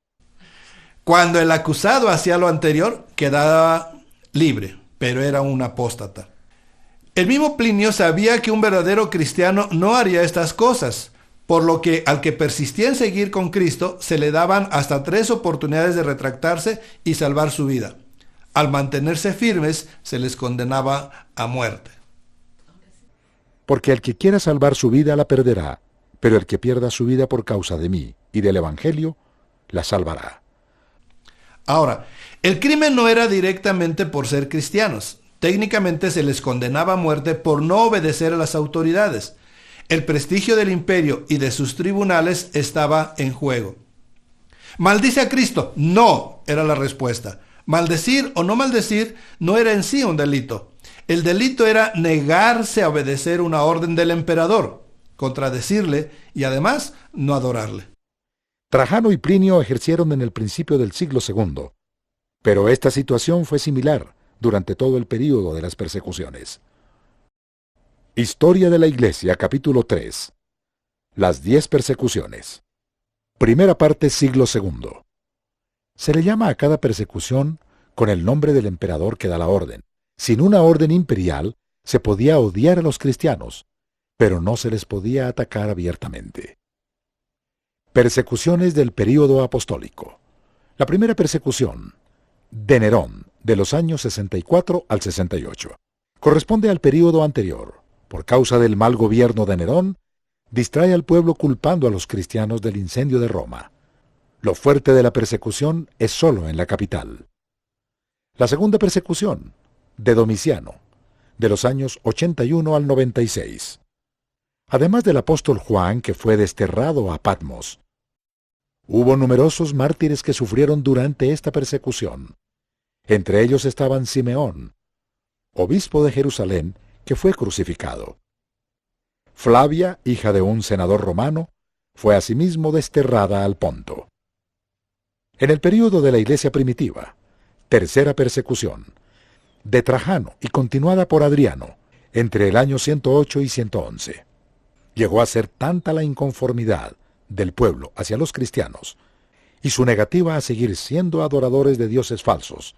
Cuando el acusado hacía lo anterior, quedaba libre, pero era un apóstata. El mismo Plinio sabía que un verdadero cristiano no haría estas cosas, por lo que al que persistía en seguir con Cristo se le daban hasta 3 oportunidades de retractarse y salvar su vida. Al mantenerse firmes se les condenaba a muerte. Porque el que quiera salvar su vida la perderá, pero el que pierda su vida por causa de mí y del Evangelio, la salvará. Ahora, el crimen no era directamente por ser cristianos, Técnicamente se les condenaba a muerte por no obedecer a las autoridades. El prestigio del imperio y de sus tribunales estaba en juego. ¿Maldice a Cristo? No, era la respuesta. Maldecir o no maldecir no era en sí un delito. El delito era negarse a obedecer una orden del emperador, contradecirle y además no adorarle. Trajano y Plinio ejercieron en el principio del siglo II, pero esta situación fue similar durante todo el período de las persecuciones. Historia de la Iglesia, capítulo 3. Las 10 persecuciones. Primera parte, siglo II. Se le llama a cada persecución con el nombre del emperador que da la orden. Sin una orden imperial, se podía odiar a los cristianos, pero no se les podía atacar abiertamente. Persecuciones del período apostólico. La primera persecución, de Nerón, de los años 64 al 68. Corresponde al período anterior. Por causa del mal gobierno de Nerón, distrae al pueblo culpando a los cristianos del incendio de Roma. Lo fuerte de la persecución es solo en la capital. La segunda persecución, de Domiciano, de los años 81 al 96. Además del apóstol Juan, que fue desterrado a Patmos, hubo numerosos mártires que sufrieron durante esta persecución. Entre ellos estaban Simeón, obispo de Jerusalén, que fue crucificado. Flavia, hija de un senador romano, fue asimismo desterrada al Ponto. En el período de la Iglesia primitiva, tercera persecución, de Trajano y continuada por Adriano, entre el año 108 y 111. Llegó a ser tanta la inconformidad del pueblo hacia los cristianos y su negativa a seguir siendo adoradores de dioses falsos,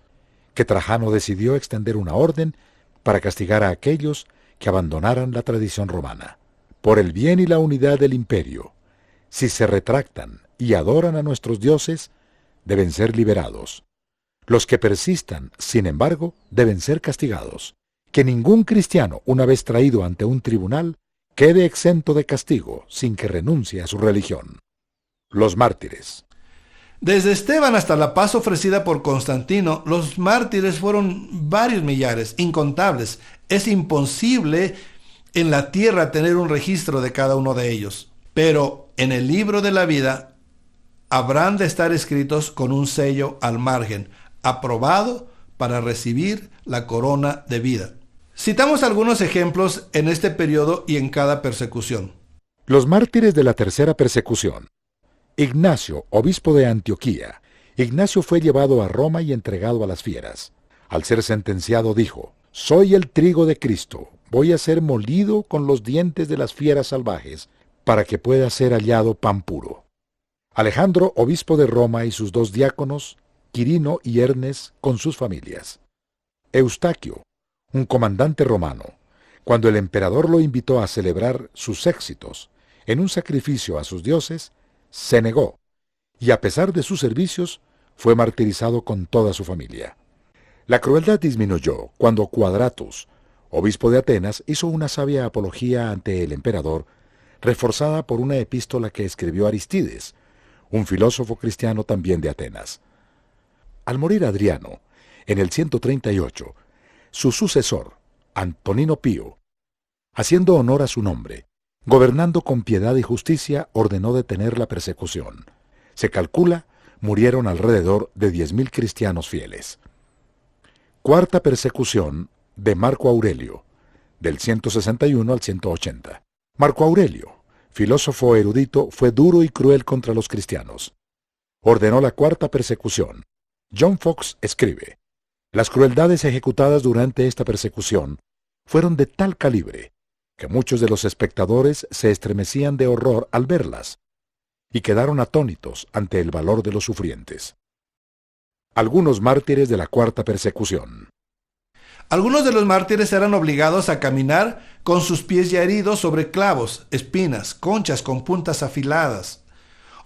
que Trajano decidió extender una orden para castigar a aquellos que abandonaran la tradición romana. Por el bien y la unidad del imperio, si se retractan y adoran a nuestros dioses, deben ser liberados. Los que persistan, sin embargo, deben ser castigados. Que ningún cristiano, una vez traído ante un tribunal, quede exento de castigo sin que renuncie a su religión. Los mártires. Desde Esteban hasta la paz ofrecida por Constantino, los mártires fueron varios millares, incontables. Es imposible en la tierra tener un registro de cada uno de ellos. Pero en el libro de la vida habrán de estar escritos con un sello al margen, aprobado para recibir la corona de vida. Citamos algunos ejemplos en este periodo y en cada persecución. Los mártires de la tercera persecución. Ignacio, obispo de Antioquía. Ignacio fue llevado a Roma y entregado a las fieras. Al ser sentenciado dijo: «Soy el trigo de Cristo, voy a ser molido con los dientes de las fieras salvajes, para que pueda ser hallado pan puro». Alejandro, obispo de Roma, y sus 2 diáconos, Quirino y Hernes, con sus familias. Eustaquio, un comandante romano, cuando el emperador lo invitó a celebrar sus éxitos en un sacrificio a sus dioses, se negó, y a pesar de sus servicios, fue martirizado con toda su familia. La crueldad disminuyó cuando Quadratus, obispo de Atenas, hizo una sabia apología ante el emperador, reforzada por una epístola que escribió Aristides, un filósofo cristiano también de Atenas. Al morir Adriano, en el 138, su sucesor, Antonino Pío, haciendo honor a su nombre, gobernando con piedad y justicia, ordenó detener la persecución. Se calcula, murieron alrededor de 10.000 cristianos fieles. Cuarta persecución, de Marco Aurelio, del 161 al 180. Marco Aurelio, filósofo erudito, fue duro y cruel contra los cristianos. Ordenó la cuarta persecución. John Fox escribe: «Las crueldades ejecutadas durante esta persecución fueron de tal calibre que muchos de los espectadores se estremecían de horror al verlas y quedaron atónitos ante el valor de los sufrientes». Algunos mártires de la cuarta persecución. Algunos de los mártires eran obligados a caminar con sus pies ya heridos sobre clavos, espinas, conchas con puntas afiladas.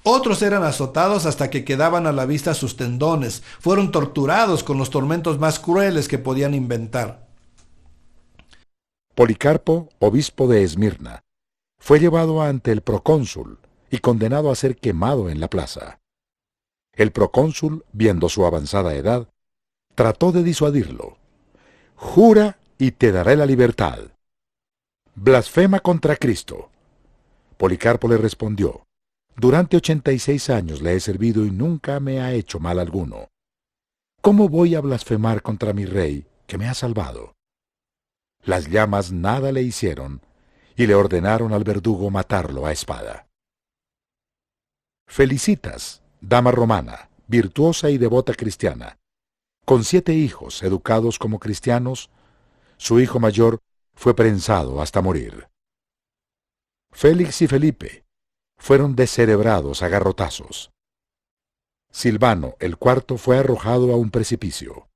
Otros eran azotados hasta que quedaban a la vista sus tendones. Fueron torturados con los tormentos más crueles que podían inventar. Policarpo, obispo de Esmirna, fue llevado ante el procónsul y condenado a ser quemado en la plaza. El procónsul, viendo su avanzada edad, trató de disuadirlo. jura y te daré la libertad. Blasfema contra Cristo. Policarpo le respondió, durante 86 años le he servido y nunca me ha hecho mal alguno. ¿Cómo voy a blasfemar contra mi rey, que me ha salvado? Las llamas nada le hicieron, y le ordenaron al verdugo matarlo a espada. Felicitas, dama romana, virtuosa y devota cristiana, con 7 hijos educados como cristianos, su hijo mayor fue prensado hasta morir. Félix y Felipe fueron descerebrados a garrotazos. Silvano, el cuarto, fue arrojado a un precipicio.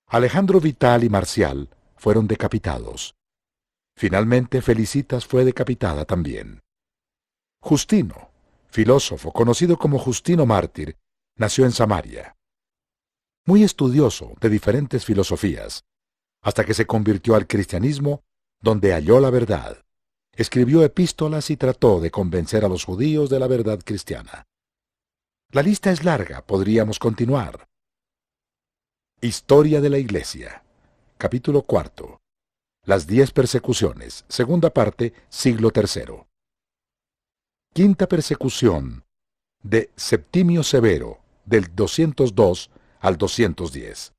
Alejandro Vital y Marcial fueron decapitados. Finalmente Felicitas fue decapitada también. Justino, filósofo conocido como Justino Mártir, nació en Samaria. Muy estudioso de diferentes filosofías, hasta que se convirtió al cristianismo, donde halló la verdad. Escribió epístolas y trató de convencer a los judíos de la verdad cristiana. La lista es larga, podríamos continuar. Historia de la Iglesia. Capítulo 4. Las 10 persecuciones. Segunda parte, siglo III. Quinta persecución de Septimio Severo, del 202 al 210.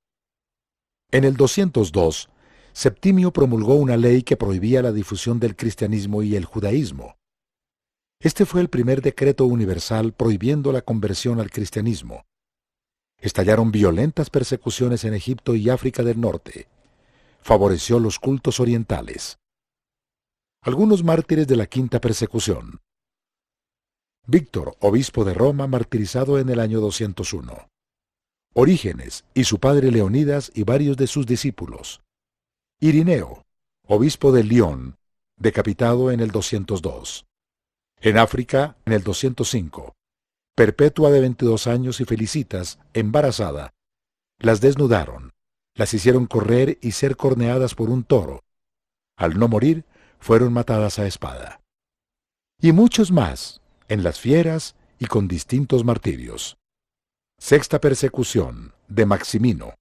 En el 202, Septimio promulgó una ley que prohibía la difusión del cristianismo y el judaísmo. Este fue el primer decreto universal prohibiendo la conversión al cristianismo. Estallaron violentas persecuciones en Egipto y África del Norte. Favoreció los cultos orientales. Algunos mártires de la quinta persecución. Víctor, obispo de Roma, martirizado en el año 201. Orígenes y su padre Leonidas y varios de sus discípulos. Irineo, obispo de Lyon, decapitado en el 202. En África, en el 205, Perpetua de 22 años y Felicitas, embarazada, las desnudaron, las hicieron correr y ser corneadas por un toro. Al no morir, fueron matadas a espada. Y muchos más, en las fieras y con distintos martirios. Sexta persecución de Maximino,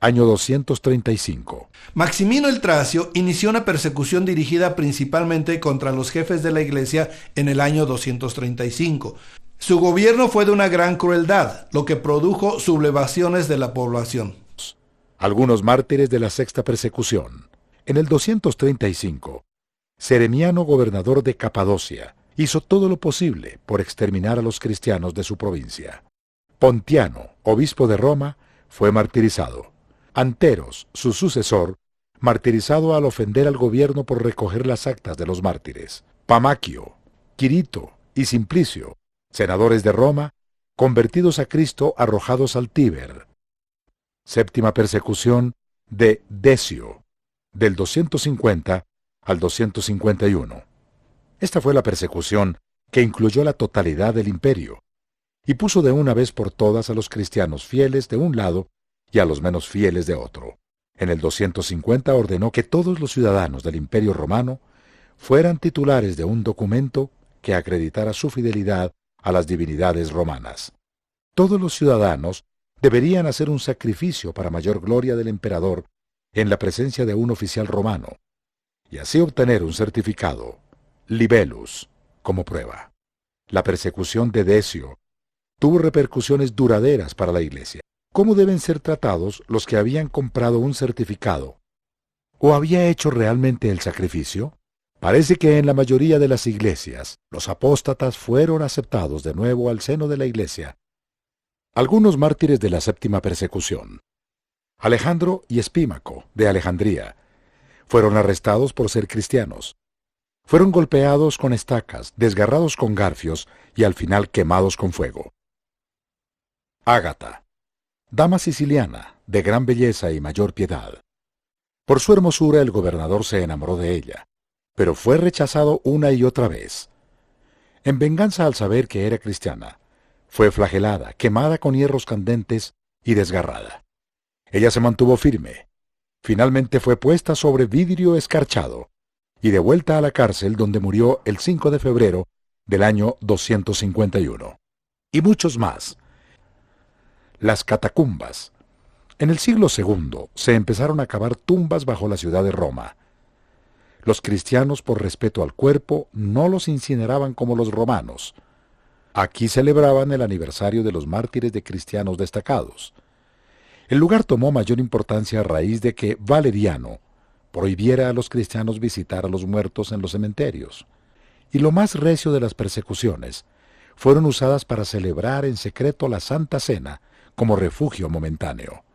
año 235. Maximino el Tracio inició una persecución dirigida principalmente contra los jefes de la Iglesia en el año 235. Su gobierno fue de una gran crueldad, lo que produjo sublevaciones de la población. Algunos mártires de la sexta persecución. En el 235, Seremiano, gobernador de Capadocia, hizo todo lo posible por exterminar a los cristianos de su provincia. Pontiano, obispo de Roma, fue martirizado. Anteros, su sucesor, martirizado al ofender al gobierno por recoger las actas de los mártires. Pamaquio, Quirito y Simplicio, senadores de Roma, convertidos a Cristo, arrojados al Tíber. Séptima persecución de Decio, del 250 al 251. Esta fue la persecución que incluyó la totalidad del imperio, y puso de una vez por todas a los cristianos fieles de un lado y a los menos fieles de otro. En el 250 ordenó que todos los ciudadanos del Imperio Romano fueran titulares de un documento que acreditara su fidelidad a las divinidades romanas. Todos los ciudadanos deberían hacer un sacrificio para mayor gloria del emperador en la presencia de un oficial romano, y así obtener un certificado, libellus, como prueba. La persecución de Decio tuvo repercusiones duraderas para la Iglesia. ¿Cómo deben ser tratados los que habían comprado un certificado? ¿O había hecho realmente el sacrificio? Parece que en la mayoría de las iglesias, los apóstatas fueron aceptados de nuevo al seno de la Iglesia. Algunos mártires de la séptima persecución. Alejandro y Espímaco, de Alejandría, fueron arrestados por ser cristianos. Fueron golpeados con estacas, desgarrados con garfios y al final quemados con fuego. Ágata, dama siciliana, de gran belleza y mayor piedad. Por su hermosura el gobernador se enamoró de ella, pero fue rechazado una y otra vez. En venganza al saber que era cristiana, fue flagelada, quemada con hierros candentes y desgarrada. Ella se mantuvo firme. Finalmente fue puesta sobre vidrio escarchado y devuelta a la cárcel donde murió el 5 de febrero del año 251. Y muchos más. Las catacumbas. En el siglo II se empezaron a cavar tumbas bajo la ciudad de Roma. Los cristianos, por respeto al cuerpo, no los incineraban como los romanos. Aquí celebraban el aniversario de los mártires de cristianos destacados. El lugar tomó mayor importancia a raíz de que Valeriano prohibiera a los cristianos visitar a los muertos en los cementerios. Y lo más recio de las persecuciones fueron usadas para celebrar en secreto la Santa Cena como refugio momentáneo.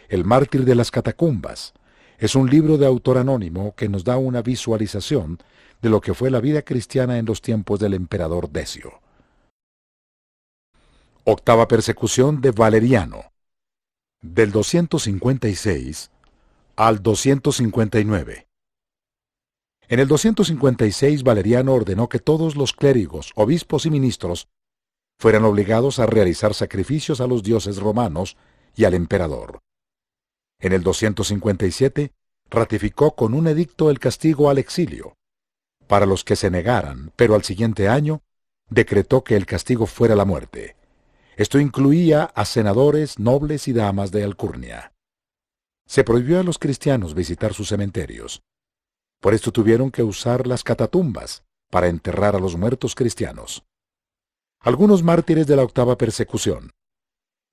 El mártir de las catacumbas es un libro de autor anónimo que nos da una visualización de lo que fue la vida cristiana en los tiempos del emperador Decio. Octava persecución de Valeriano, del 256 al 259. En el 256 Valeriano ordenó que todos los clérigos, obispos y ministros fueran obligados a realizar sacrificios a los dioses romanos y al emperador. En el 257 ratificó con un edicto el castigo al exilio para los que se negaran, pero al siguiente año decretó que el castigo fuera la muerte. Esto incluía a senadores, nobles y damas de alcurnia. Se prohibió a los cristianos visitar sus cementerios. Por esto tuvieron que usar las catatumbas para enterrar a los muertos cristianos. Algunos mártires de la octava persecución.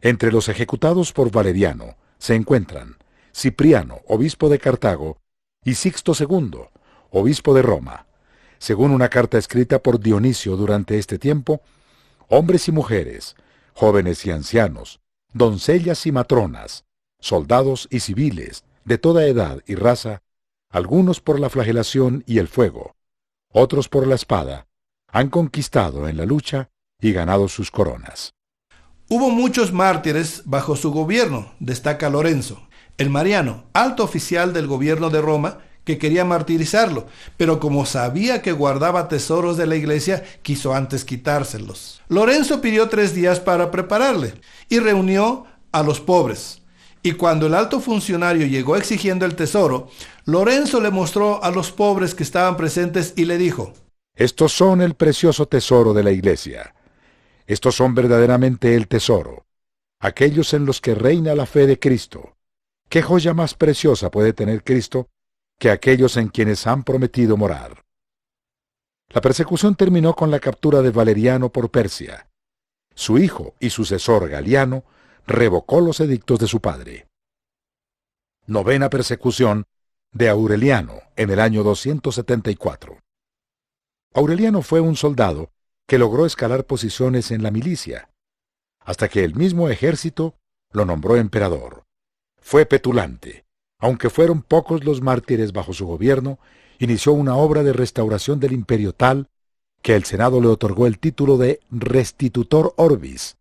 Entre los ejecutados por Valeriano se encuentran Cipriano, obispo de Cartago, y Sixto II, obispo de Roma. Según una carta escrita por Dionisio durante este tiempo, hombres y mujeres, jóvenes y ancianos, doncellas y matronas, soldados y civiles, de toda edad y raza, algunos por la flagelación y el fuego, otros por la espada, han conquistado en la lucha y ganado sus coronas. Hubo muchos mártires bajo su gobierno, destaca Lorenzo, el Mariano, alto oficial del gobierno de Roma, que quería martirizarlo, pero como sabía que guardaba tesoros de la iglesia, quiso antes quitárselos. Lorenzo pidió 3 días para prepararle y reunió a los pobres. Y cuando el alto funcionario llegó exigiendo el tesoro, Lorenzo le mostró a los pobres que estaban presentes y le dijo: Estos son el precioso tesoro de la iglesia. Estos son verdaderamente el tesoro, aquellos en los que reina la fe de Cristo. ¿Qué joya más preciosa puede tener Cristo que aquellos en quienes han prometido morar? La persecución terminó con la captura de Valeriano por Persia. Su hijo y sucesor Galiano revocó los edictos de su padre. Novena persecución de Aureliano en el año 274. Aureliano fue un soldado que logró escalar posiciones en la milicia, hasta que el mismo ejército lo nombró emperador. Fue petulante. Aunque fueron pocos los mártires bajo su gobierno, inició una obra de restauración del imperio tal que el Senado le otorgó el título de Restitutor Orbis,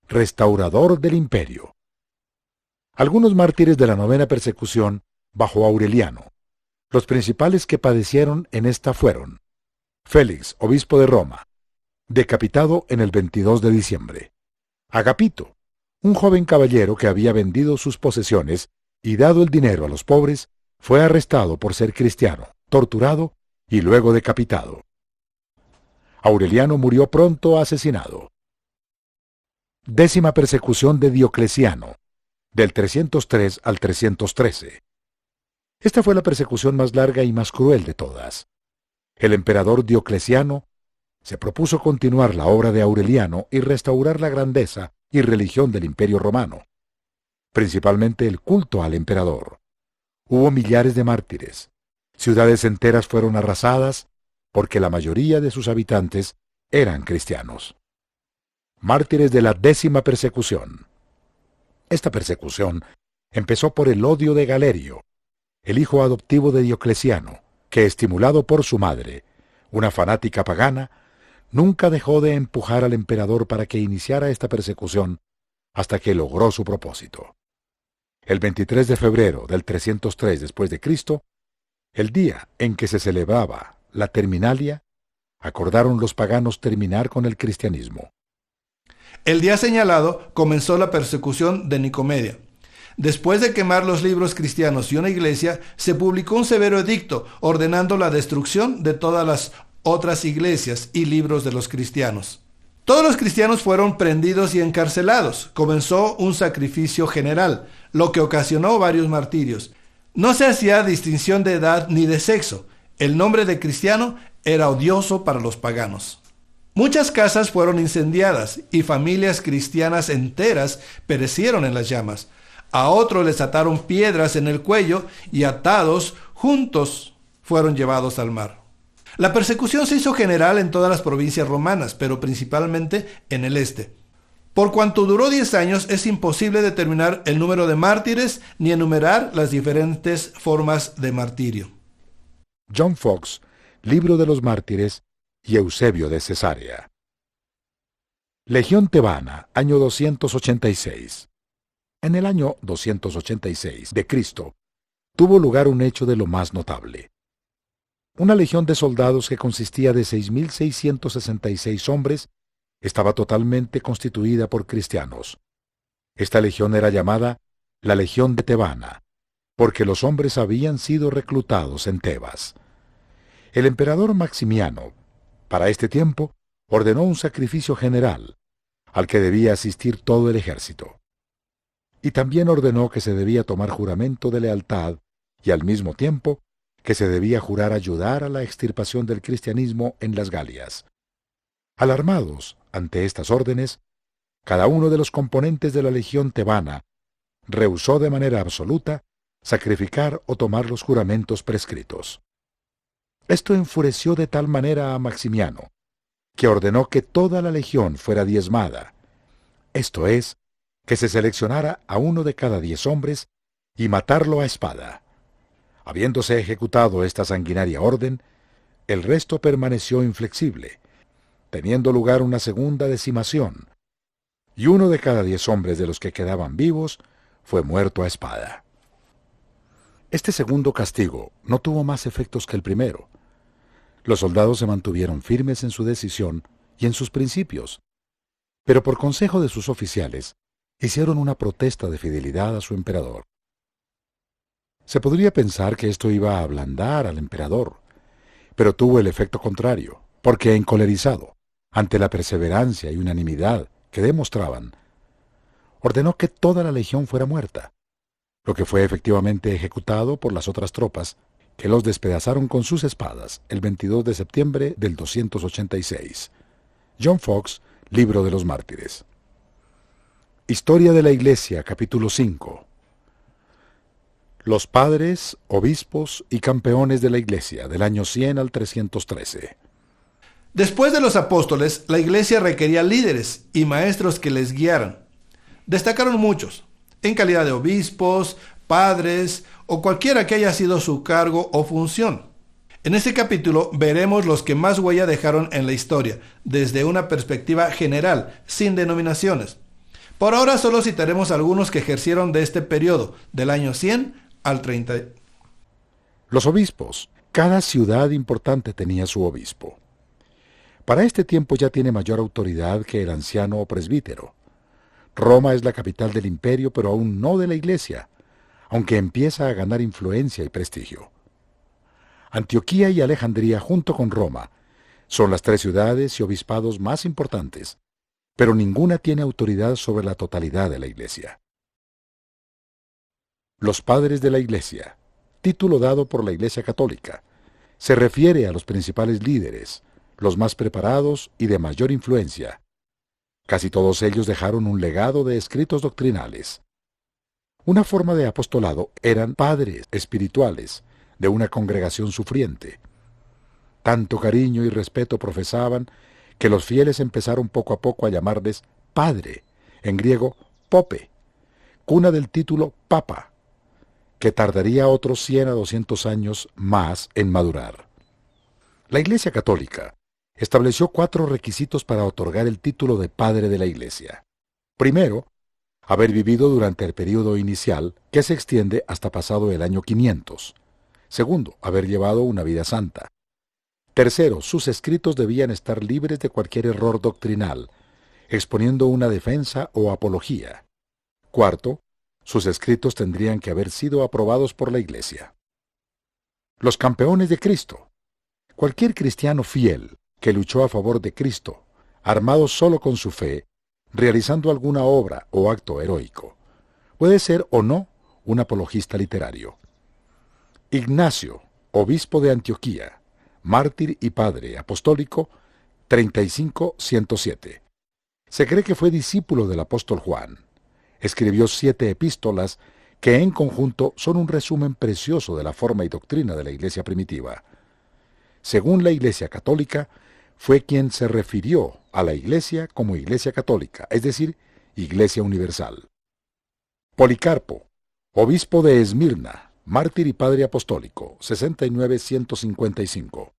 restaurador del imperio. Algunos mártires de la novena persecución bajo Aureliano. Los principales que padecieron en esta fueron Félix, obispo de Roma, decapitado en el 22 de diciembre. Agapito, un joven caballero que había vendido sus posesiones y dado el dinero a los pobres, fue arrestado por ser cristiano, torturado y luego decapitado. Aureliano murió pronto asesinado. Décima persecución de Diocleciano, del 303 al 313. Esta fue la persecución más larga y más cruel de todas. El emperador Diocleciano se propuso continuar la obra de Aureliano y restaurar la grandeza y religión del Imperio Romano, principalmente el culto al emperador. Hubo millares de mártires. Ciudades enteras fueron arrasadas porque la mayoría de sus habitantes eran cristianos. Mártires de la décima persecución. Esta persecución empezó por el odio de Galerio, el hijo adoptivo de Diocleciano, que, estimulado por su madre, una fanática pagana, nunca dejó de empujar al emperador para que iniciara esta persecución hasta que logró su propósito. El 23 de febrero del 303 después de Cristo, el día en que se celebraba la Terminalia, acordaron los paganos terminar con el cristianismo. El día señalado comenzó la persecución de Nicomedia. Después de quemar los libros cristianos y una iglesia, se publicó un severo edicto ordenando la destrucción de todas las otras iglesias y libros de los cristianos. Todos los cristianos fueron prendidos y encarcelados. Comenzó un sacrificio general. lo que ocasionó varios martirios. No se hacía distinción de edad ni de sexo. El nombre de cristiano era odioso para los paganos. Muchas casas fueron incendiadas y familias cristianas enteras perecieron en las llamas. A otros les ataron piedras en el cuello y atados juntos fueron llevados al mar. La persecución se hizo general en todas las provincias romanas, pero principalmente en el este. Por cuanto duró 10 años, es imposible determinar el número de mártires ni enumerar las diferentes formas de martirio. John Fox, Libro de los Mártires, y Eusebio de Cesarea. Legión tebana, año 286. En el año 286 de Cristo, tuvo lugar un hecho de lo más notable. Una legión de soldados que consistía de 6.666 hombres estaba totalmente constituida por cristianos. Esta legión era llamada la Legión de Tebana, porque los hombres habían sido reclutados en Tebas. El emperador Maximiano, para este tiempo, ordenó un sacrificio general, al que debía asistir todo el ejército. Y también ordenó que se debía tomar juramento de lealtad y al mismo tiempo que se debía jurar ayudar a la extirpación del cristianismo en las Galias. Alarmados ante estas órdenes, cada uno de los componentes de la legión tebana rehusó de manera absoluta sacrificar o tomar los juramentos prescritos. Esto enfureció de tal manera a Maximiano, que ordenó que toda la legión fuera diezmada, esto es, que se seleccionara a uno de cada 10 hombres y matarlo a espada. Habiéndose ejecutado esta sanguinaria orden, el resto permaneció inflexible, teniendo lugar una segunda decimación, y uno de cada 10 hombres de los que quedaban vivos fue muerto a espada. Este segundo castigo no tuvo más efectos que el primero. Los soldados se mantuvieron firmes en su decisión y en sus principios, pero por consejo de sus oficiales, hicieron una protesta de fidelidad a su emperador. Se podría pensar que esto iba a ablandar al emperador, pero tuvo el efecto contrario, porque encolerizado, ante la perseverancia y unanimidad que demostraban, ordenó que toda la legión fuera muerta, lo que fue efectivamente ejecutado por las otras tropas, que los despedazaron con sus espadas el 22 de septiembre del 286. John Fox, Libro de los Mártires. Historia de la Iglesia, capítulo 5. Los padres, obispos y campeones de la Iglesia, del año 100 al 313. Después de los apóstoles, la Iglesia requería líderes y maestros que les guiaran. Destacaron muchos, en calidad de obispos, padres o cualquiera que haya sido su cargo o función. En este capítulo veremos los que más huella dejaron en la historia, desde una perspectiva general, sin denominaciones. Por ahora solo citaremos algunos que ejercieron de este periodo, del año 100 al 30. Los obispos. Cada ciudad importante tenía su obispo. Para este tiempo ya tiene mayor autoridad que el anciano o presbítero. Roma es la capital del imperio, pero aún no de la Iglesia, aunque empieza a ganar influencia y prestigio. Antioquía y Alejandría, junto con Roma, son las 3 ciudades y obispados más importantes, pero ninguna tiene autoridad sobre la totalidad de la Iglesia. Los padres de la Iglesia, título dado por la Iglesia Católica, se refiere a los principales líderes, los más preparados y de mayor influencia. Casi todos ellos dejaron un legado de escritos doctrinales. Una forma de apostolado eran padres espirituales de una congregación sufriente. Tanto cariño y respeto profesaban que los fieles empezaron poco a poco a llamarles padre, en griego pope, cuna del título papa, que tardaría otros 100 a 200 años más en madurar. La Iglesia Católica estableció 4 requisitos para otorgar el título de padre de la Iglesia. Primero, haber vivido durante el período inicial, que se extiende hasta pasado el año 500. Segundo, haber llevado una vida santa. Tercero, sus escritos debían estar libres de cualquier error doctrinal, exponiendo una defensa o apología. Cuarto, sus escritos tendrían que haber sido aprobados por la Iglesia. Los campeones de Cristo. Cualquier cristiano fiel que luchó a favor de Cristo, armado solo con su fe, realizando alguna obra o acto heroico, Puede ser o no un apologista literario. Ignacio, obispo de Antioquía, mártir y padre apostólico, 35-107. Se cree que fue discípulo del apóstol Juan. Escribió 7 epístolas que en conjunto son un resumen precioso de la forma y doctrina de la Iglesia primitiva. Según la Iglesia católica, fue quien se refirió a la Iglesia como Iglesia católica, es decir, Iglesia universal. Policarpo, obispo de Esmirna, mártir y padre apostólico, 69-155.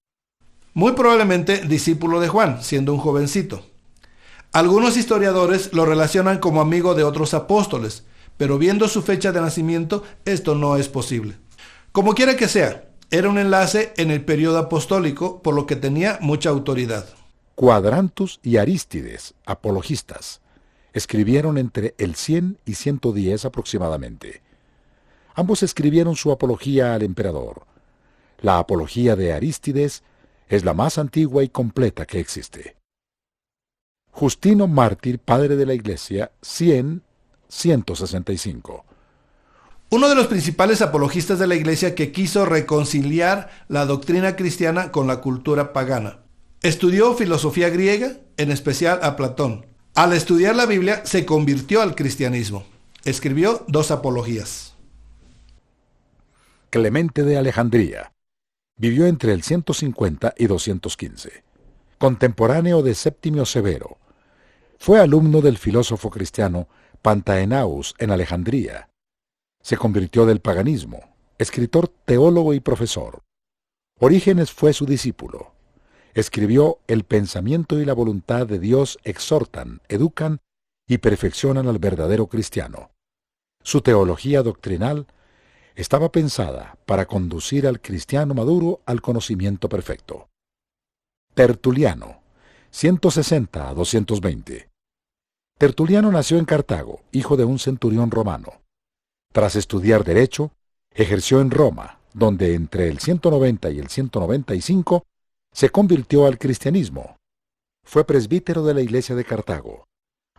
Muy probablemente discípulo de Juan, siendo un jovencito. Algunos historiadores lo relacionan como amigo de otros apóstoles, pero viendo su fecha de nacimiento, esto no es posible. Como quiera que sea, era un enlace en el periodo apostólico, por lo que tenía mucha autoridad. Cuadrantus y Arístides, apologistas, escribieron entre el 100 y 110 aproximadamente. Ambos escribieron su apología al emperador. La apología de Arístides es la más antigua y completa que existe. Justino mártir, padre de la Iglesia, 100-165. Uno de los principales apologistas de la Iglesia que quiso reconciliar la doctrina cristiana con la cultura pagana. Estudió filosofía griega, en especial a Platón. Al estudiar la Biblia, se convirtió al cristianismo. Escribió 2 apologías. Clemente de Alejandría. Vivió entre el 150 y 215. Contemporáneo de Septimio Severo. Fue alumno del filósofo cristiano Pantaenaus en Alejandría. Se convirtió del paganismo, escritor, teólogo y profesor. Orígenes fue su discípulo. Escribió El pensamiento y la voluntad de Dios exhortan, educan y perfeccionan al verdadero cristiano. Su teología doctrinal estaba pensada para conducir al cristiano maduro al conocimiento perfecto. Tertuliano, 160 a 220. Tertuliano nació en Cartago, hijo de un centurión romano. Tras estudiar Derecho, ejerció en Roma, donde entre el 190 y el 195 se convirtió al cristianismo. Fue presbítero de la Iglesia de Cartago.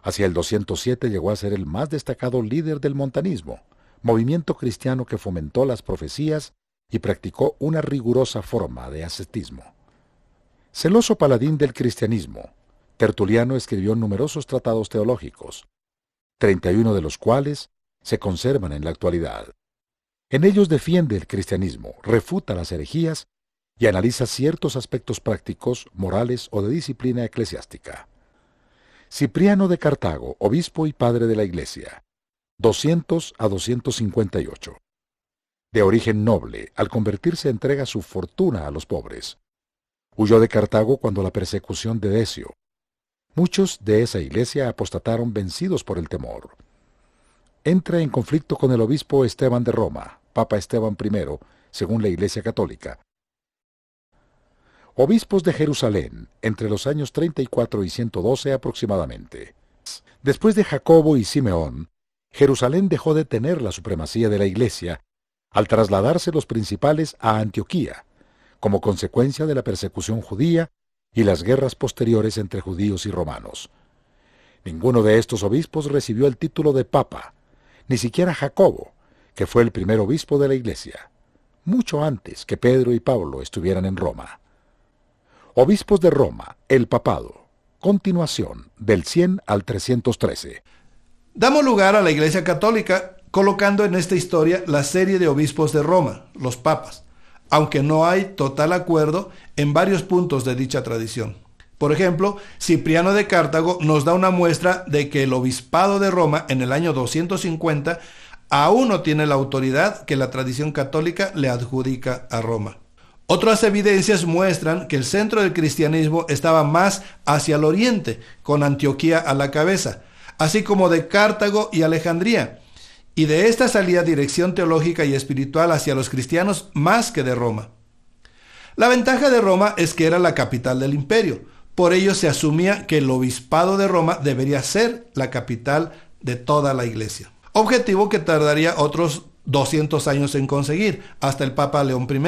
Hacia el 207 llegó a ser el más destacado líder del montanismo, movimiento cristiano que fomentó las profecías y practicó una rigurosa forma de ascetismo. Celoso paladín del cristianismo, Tertuliano escribió numerosos tratados teológicos, 31 de los cuales se conservan en la actualidad. En ellos defiende el cristianismo, refuta las herejías y analiza ciertos aspectos prácticos, morales o de disciplina eclesiástica. Cipriano de Cartago, obispo y padre de la Iglesia, 200 a 258. De origen noble, al convertirse entrega su fortuna a los pobres. Huyó de Cartago cuando la persecución de Decio. Muchos de esa iglesia apostataron vencidos por el temor. Entra en conflicto con el obispo Esteban de Roma, Papa Esteban I, según la Iglesia Católica. Obispos de Jerusalén, entre los años 34 y 112 aproximadamente. Después de Jacobo y Simeón, Jerusalén dejó de tener la supremacía de la Iglesia al trasladarse los principales a Antioquía, como consecuencia de la persecución judía y las guerras posteriores entre judíos y romanos. Ninguno de estos obispos recibió el título de papa, ni siquiera Jacobo, que fue el primer obispo de la Iglesia, mucho antes que Pedro y Pablo estuvieran en Roma. Obispos de Roma, el papado, continuación del 100 al 313. Damos lugar a la Iglesia Católica colocando en esta historia la serie de obispos de Roma, los papas, aunque no hay total acuerdo en varios puntos de dicha tradición. Por ejemplo, Cipriano de Cartago nos da una muestra de que el obispado de Roma en el año 250 aún no tiene la autoridad que la tradición católica le adjudica a Roma. Otras evidencias muestran que el centro del cristianismo estaba más hacia el oriente, con Antioquía a la cabeza, así como de Cartago y Alejandría, y de esta salía dirección teológica y espiritual hacia los cristianos más que de Roma. La ventaja de Roma es que era la capital del imperio, por ello se asumía que el obispado de Roma debería ser la capital de toda la iglesia, objetivo que tardaría otros 200 años en conseguir, hasta el Papa León I,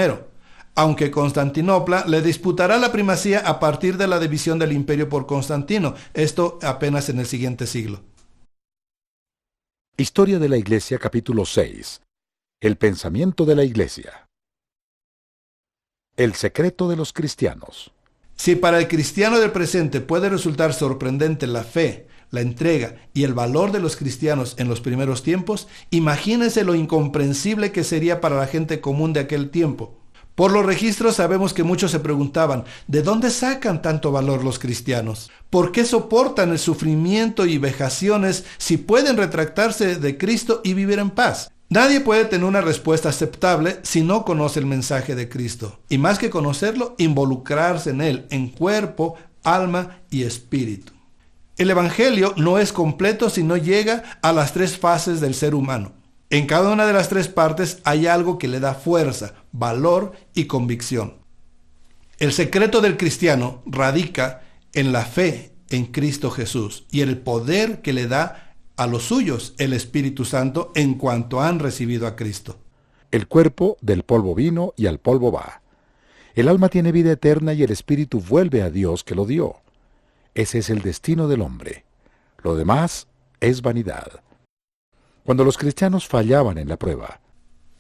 aunque Constantinopla le disputará la primacía a partir de la división del imperio por Constantino, esto apenas en el siguiente siglo. Historia de la Iglesia, capítulo 6. El pensamiento de la Iglesia. El secreto de los cristianos. Si para el cristiano del presente puede resultar sorprendente la fe, la entrega y el valor de los cristianos en los primeros tiempos, imagínense lo incomprensible que sería para la gente común de aquel tiempo. Por los registros sabemos que muchos se preguntaban, ¿de dónde sacan tanto valor los cristianos? ¿Por qué soportan el sufrimiento y vejaciones si pueden retractarse de Cristo y vivir en paz? Nadie puede tener una respuesta aceptable si no conoce el mensaje de Cristo. Y más que conocerlo, involucrarse en él, en cuerpo, alma y espíritu. El Evangelio no es completo si no llega a las tres fases del ser humano. En cada una de las tres partes hay algo que le da fuerza, valor y convicción. El secreto del cristiano radica en la fe en Cristo Jesús y el poder que le da a los suyos el Espíritu Santo en cuanto han recibido a Cristo. El cuerpo del polvo vino y al polvo va. El alma tiene vida eterna y el espíritu vuelve a Dios que lo dio. Ese es el destino del hombre. Lo demás es vanidad. Cuando los cristianos fallaban en la prueba.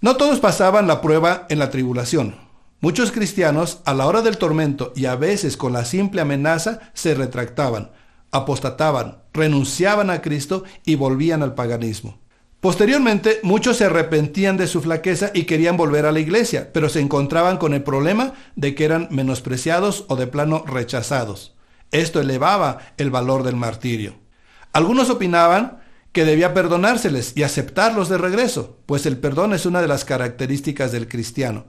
No todos pasaban la prueba en la tribulación. Muchos cristianos, a la hora del tormento y a veces con la simple amenaza, se retractaban, apostataban, renunciaban a Cristo y volvían al paganismo. Posteriormente, muchos se arrepentían de su flaqueza y querían volver a la iglesia, pero se encontraban con el problema de que eran menospreciados o de plano rechazados. Esto elevaba el valor del martirio. Algunos opinaban que debía perdonárseles y aceptarlos de regreso, pues el perdón es una de las características del cristiano.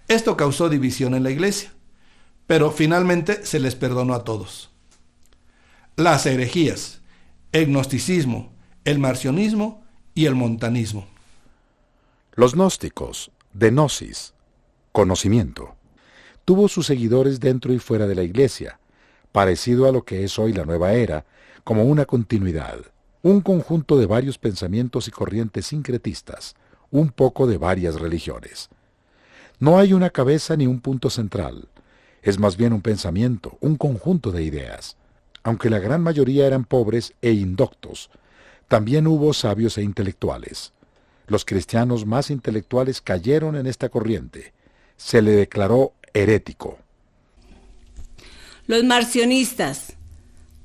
Esto causó división en la iglesia, pero finalmente se les perdonó a todos. Las herejías, el gnosticismo, el marcionismo y el montanismo. Los gnósticos, de gnosis, conocimiento, tuvo sus seguidores dentro y fuera de la iglesia, parecido a lo que es hoy la nueva era, como una continuidad. Un conjunto de varios pensamientos y corrientes sincretistas, un poco de varias religiones. No hay una cabeza ni un punto central, es más bien un pensamiento, un conjunto de ideas. Aunque la gran mayoría eran pobres e indoctos, también hubo sabios e intelectuales. Los cristianos más intelectuales cayeron en esta corriente. Se le declaró herético. Los marcionistas.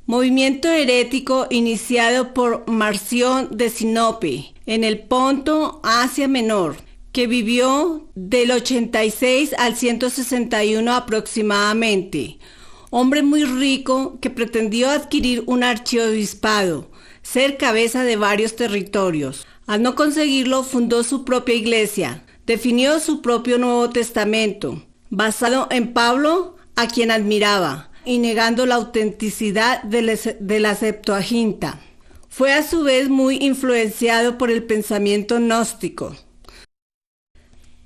Movimiento herético iniciado por Marción de Sinope en el Ponto, Asia Menor, que vivió del 86 al 161 aproximadamente. Hombre muy rico que pretendió adquirir un archiobispado, ser cabeza de varios territorios. Al no conseguirlo, fundó su propia iglesia, definió su propio Nuevo Testamento, basado en Pablo, a quien admiraba, y negando la autenticidad de la Septuaginta. Fue a su vez muy influenciado por el pensamiento gnóstico.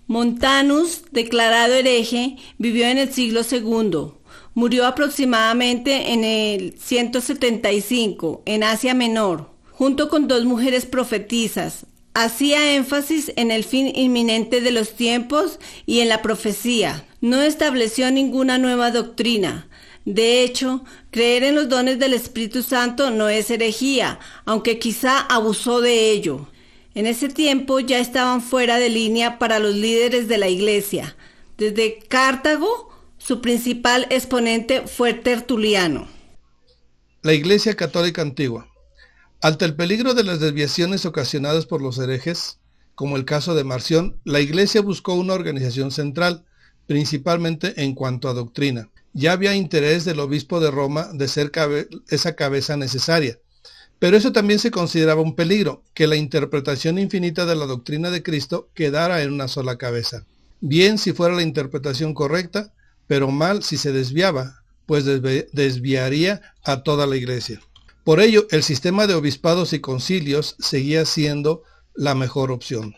Montanus, declarado hereje, vivió en el siglo II. Murió aproximadamente en el 175, en Asia Menor, junto con dos mujeres profetisas. Hacía énfasis en el fin inminente de los tiempos y en la profecía. No estableció ninguna nueva doctrina. De hecho, creer en los dones del Espíritu Santo no es herejía, aunque quizá abusó de ello. En ese tiempo ya estaban fuera de línea para los líderes de la iglesia. Desde Cartago, su principal exponente fue Tertuliano. La Iglesia Católica Antigua. Ante el peligro de las desviaciones ocasionadas por los herejes, como el caso de Marción, la Iglesia buscó una organización central, principalmente en cuanto a doctrina. Ya había interés del obispo de Roma de ser esa cabeza necesaria. Pero eso también se consideraba un peligro, que la interpretación infinita de la doctrina de Cristo quedara en una sola cabeza. Bien si fuera la interpretación correcta, pero mal si se desviaba, pues desviaría a toda la iglesia. Por ello, el sistema de obispados y concilios seguía siendo la mejor opción.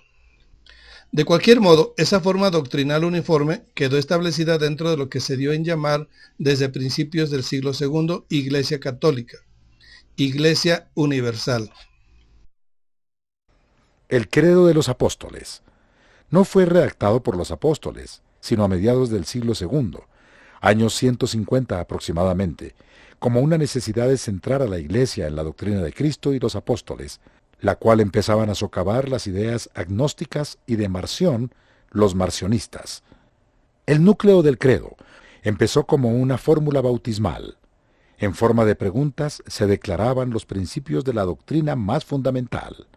De cualquier modo, esa forma doctrinal uniforme quedó establecida dentro de lo que se dio en llamar desde principios del siglo II Iglesia Católica, Iglesia Universal. El credo de los apóstoles. No fue redactado por los apóstoles, sino a mediados del siglo II, años 150 aproximadamente, como una necesidad de centrar a la Iglesia en la doctrina de Cristo y los apóstoles, la cual empezaban a socavar las ideas agnósticas y de Marción, los marcionistas. El núcleo del credo empezó como una fórmula bautismal. En forma de preguntas se declaraban los principios de la doctrina más fundamental.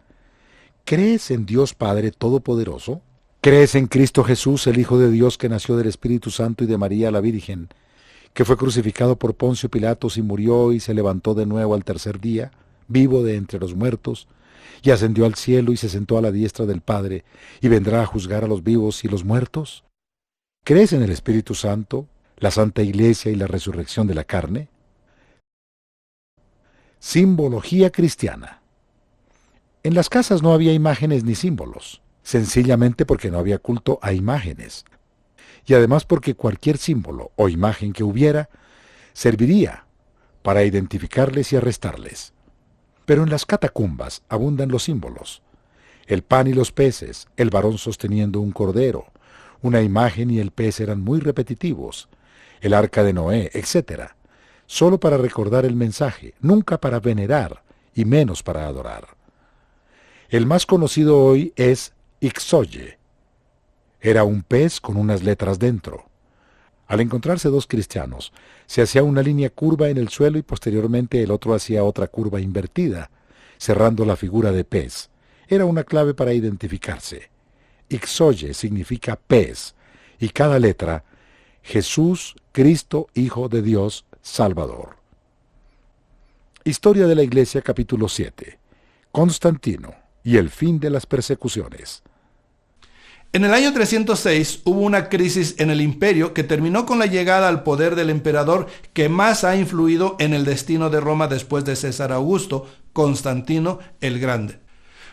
¿Crees en Dios Padre Todopoderoso? ¿Crees en Cristo Jesús, el Hijo de Dios, que nació del Espíritu Santo y de María la Virgen, que fue crucificado por Poncio Pilatos y murió y se levantó de nuevo al tercer día, vivo de entre los muertos, y ascendió al cielo y se sentó a la diestra del Padre, y vendrá a juzgar a los vivos y los muertos? ¿Crees en el Espíritu Santo, la Santa Iglesia y la resurrección de la carne? Simbología cristiana. En las casas no había imágenes ni símbolos, sencillamente porque no había culto a imágenes, y además porque cualquier símbolo o imagen que hubiera serviría para identificarles y arrestarles. Pero en las catacumbas abundan los símbolos: el pan y los peces, el varón sosteniendo un cordero, una imagen y el pez eran muy repetitivos, el arca de Noé, etc., solo para recordar el mensaje, nunca para venerar y menos para adorar. El más conocido hoy es Ixoye. Era un pez con unas letras dentro. Al encontrarse dos cristianos, se hacía una línea curva en el suelo y posteriormente el otro hacía otra curva invertida, cerrando la figura de pez. Era una clave para identificarse. Ixoye significa pez, y cada letra, Jesús, Cristo, Hijo de Dios, Salvador. Historia de la Iglesia, capítulo 7. Constantino y el fin de las persecuciones. En el año 306 hubo una crisis en el imperio que terminó con la llegada al poder del emperador que más ha influido en el destino de Roma después de César Augusto, Constantino el Grande.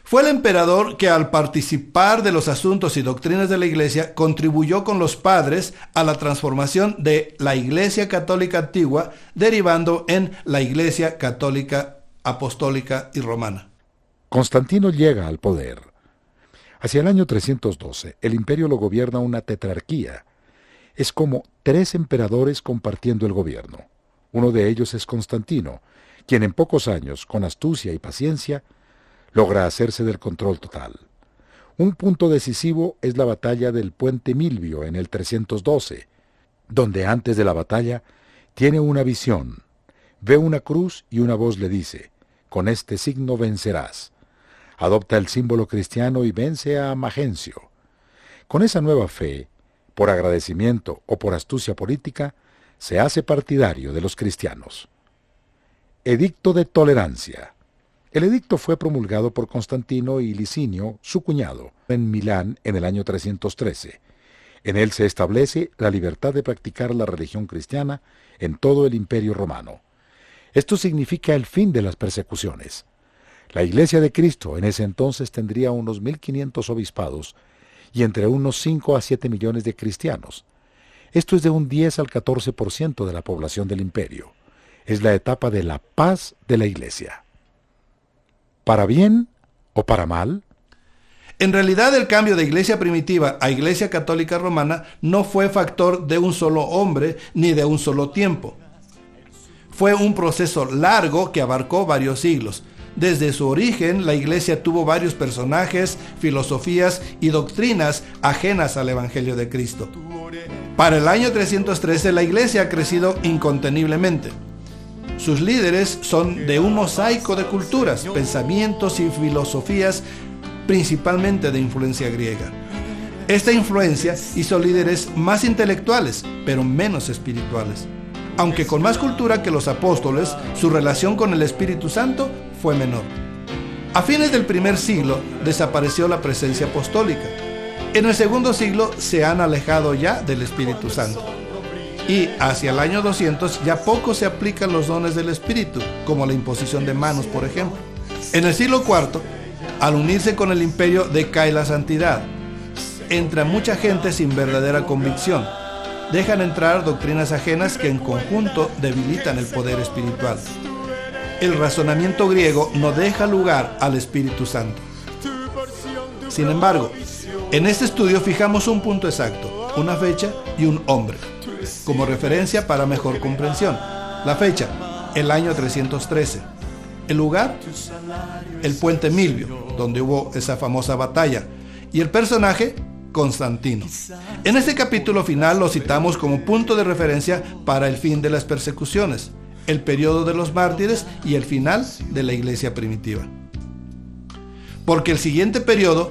Fue el emperador que, al participar de los asuntos y doctrinas de la Iglesia, contribuyó con los padres a la transformación de la Iglesia Católica Antigua, derivando en la Iglesia Católica Apostólica y Romana. Constantino llega al poder. Hacia el año 312, el imperio lo gobierna una tetrarquía. Es como 3 emperadores compartiendo el gobierno. Uno de ellos es Constantino, quien en pocos años, con astucia y paciencia, logra hacerse del control total. Un punto decisivo es la batalla del Puente Milvio en el 312, donde antes de la batalla tiene una visión. Ve una cruz y una voz le dice: con este signo vencerás. Adopta el símbolo cristiano y vence a Magencio. Con esa nueva fe, por agradecimiento o por astucia política, se hace partidario de los cristianos. Edicto de tolerancia. El edicto fue promulgado por Constantino y Licinio, su cuñado, en Milán en el año 313. En él se establece la libertad de practicar la religión cristiana en todo el Imperio Romano. Esto significa el fin de las persecuciones. La Iglesia de Cristo en ese entonces tendría unos 1.500 obispados y entre unos 5 a 7 millones de cristianos. Esto es de un 10 al 14% de la población del imperio. Es la etapa de la paz de la Iglesia. ¿Para bien o para mal? En realidad, el cambio de Iglesia primitiva a Iglesia Católica Romana no fue factor de un solo hombre ni de un solo tiempo. Fue un proceso largo que abarcó varios siglos. Desde su origen, la Iglesia tuvo varios personajes, filosofías y doctrinas ajenas al Evangelio de Cristo. Para el año 313, la Iglesia ha crecido inconteniblemente. Sus líderes son de un mosaico de culturas, pensamientos y filosofías, principalmente de influencia griega. Esta influencia hizo líderes más intelectuales, pero menos espirituales. Aunque con más cultura que los apóstoles, su relación con el Espíritu Santo fue menor. A fines del primer siglo desapareció la presencia apostólica. En el segundo siglo se han alejado ya del Espíritu Santo. Y hacia el año 200 ya poco se aplican los dones del Espíritu, como la imposición de manos, por ejemplo. En el siglo IV, al unirse con el imperio, decae la santidad. Entra mucha gente sin verdadera convicción. Dejan entrar doctrinas ajenas que en conjunto debilitan el poder espiritual. El razonamiento griego no deja lugar al Espíritu Santo. Sin embargo, en este estudio fijamos un punto exacto, una fecha y un hombre, como referencia para mejor comprensión. La fecha, el año 313. El lugar, el puente Milvio, donde hubo esa famosa batalla, y el personaje Constantino. En este capítulo final lo citamos como punto de referencia para el fin de las persecuciones, el periodo de los mártires y el final de la iglesia primitiva. Porque el siguiente periodo,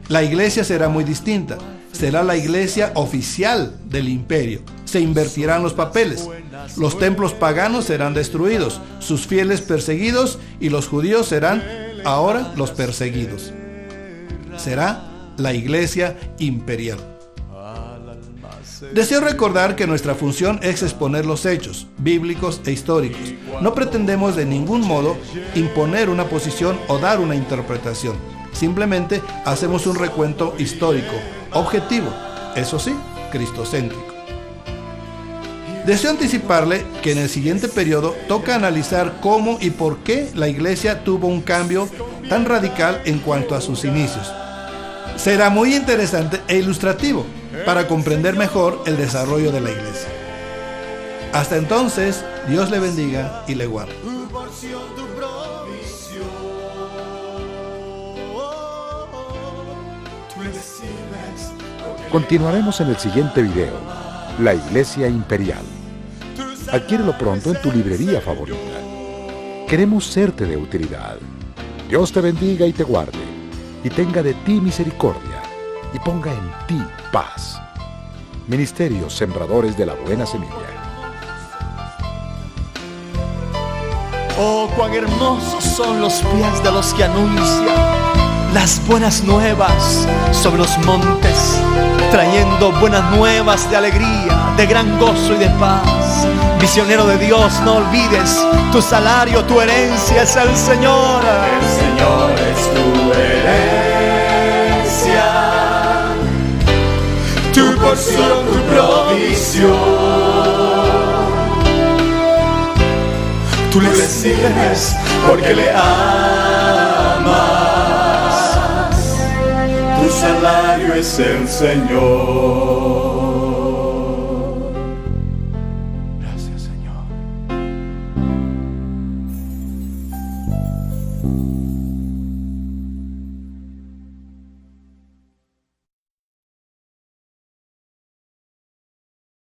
la iglesia será muy distinta. Será la iglesia oficial del imperio. Se invertirán los papeles. Los templos paganos serán destruidos, sus fieles perseguidos, y los judíos serán ahora los perseguidos. Será la iglesia imperial. Deseo recordar que nuestra función es exponer los hechos bíblicos e históricos. No pretendemos de ningún modo imponer una posición o dar una interpretación. Simplemente hacemos un recuento histórico, objetivo, eso sí, cristocéntrico. Deseo anticiparle que en el siguiente periodo toca analizar cómo y por qué la iglesia tuvo un cambio tan radical en cuanto a sus inicios. Será muy interesante e ilustrativo para comprender mejor el desarrollo de la iglesia. Hasta entonces, Dios le bendiga y le guarde. Continuaremos en el siguiente video, la Iglesia Imperial. Adquiérelo pronto en tu librería favorita. Queremos serte de utilidad. Dios te bendiga y te guarde, y tenga de ti misericordia, y ponga en ti paz. Ministerios Sembradores de la Buena Semilla. Oh, cuán hermosos son los pies de los que anuncian las buenas nuevas sobre los montes, trayendo buenas nuevas de alegría, de gran gozo y de paz. Misionero de Dios, no olvides, tu salario, tu herencia es el Señor. El Señor es tu herencia, tu porción, tu provisión. Tú le sirves porque le amas. Tu salario es el Señor.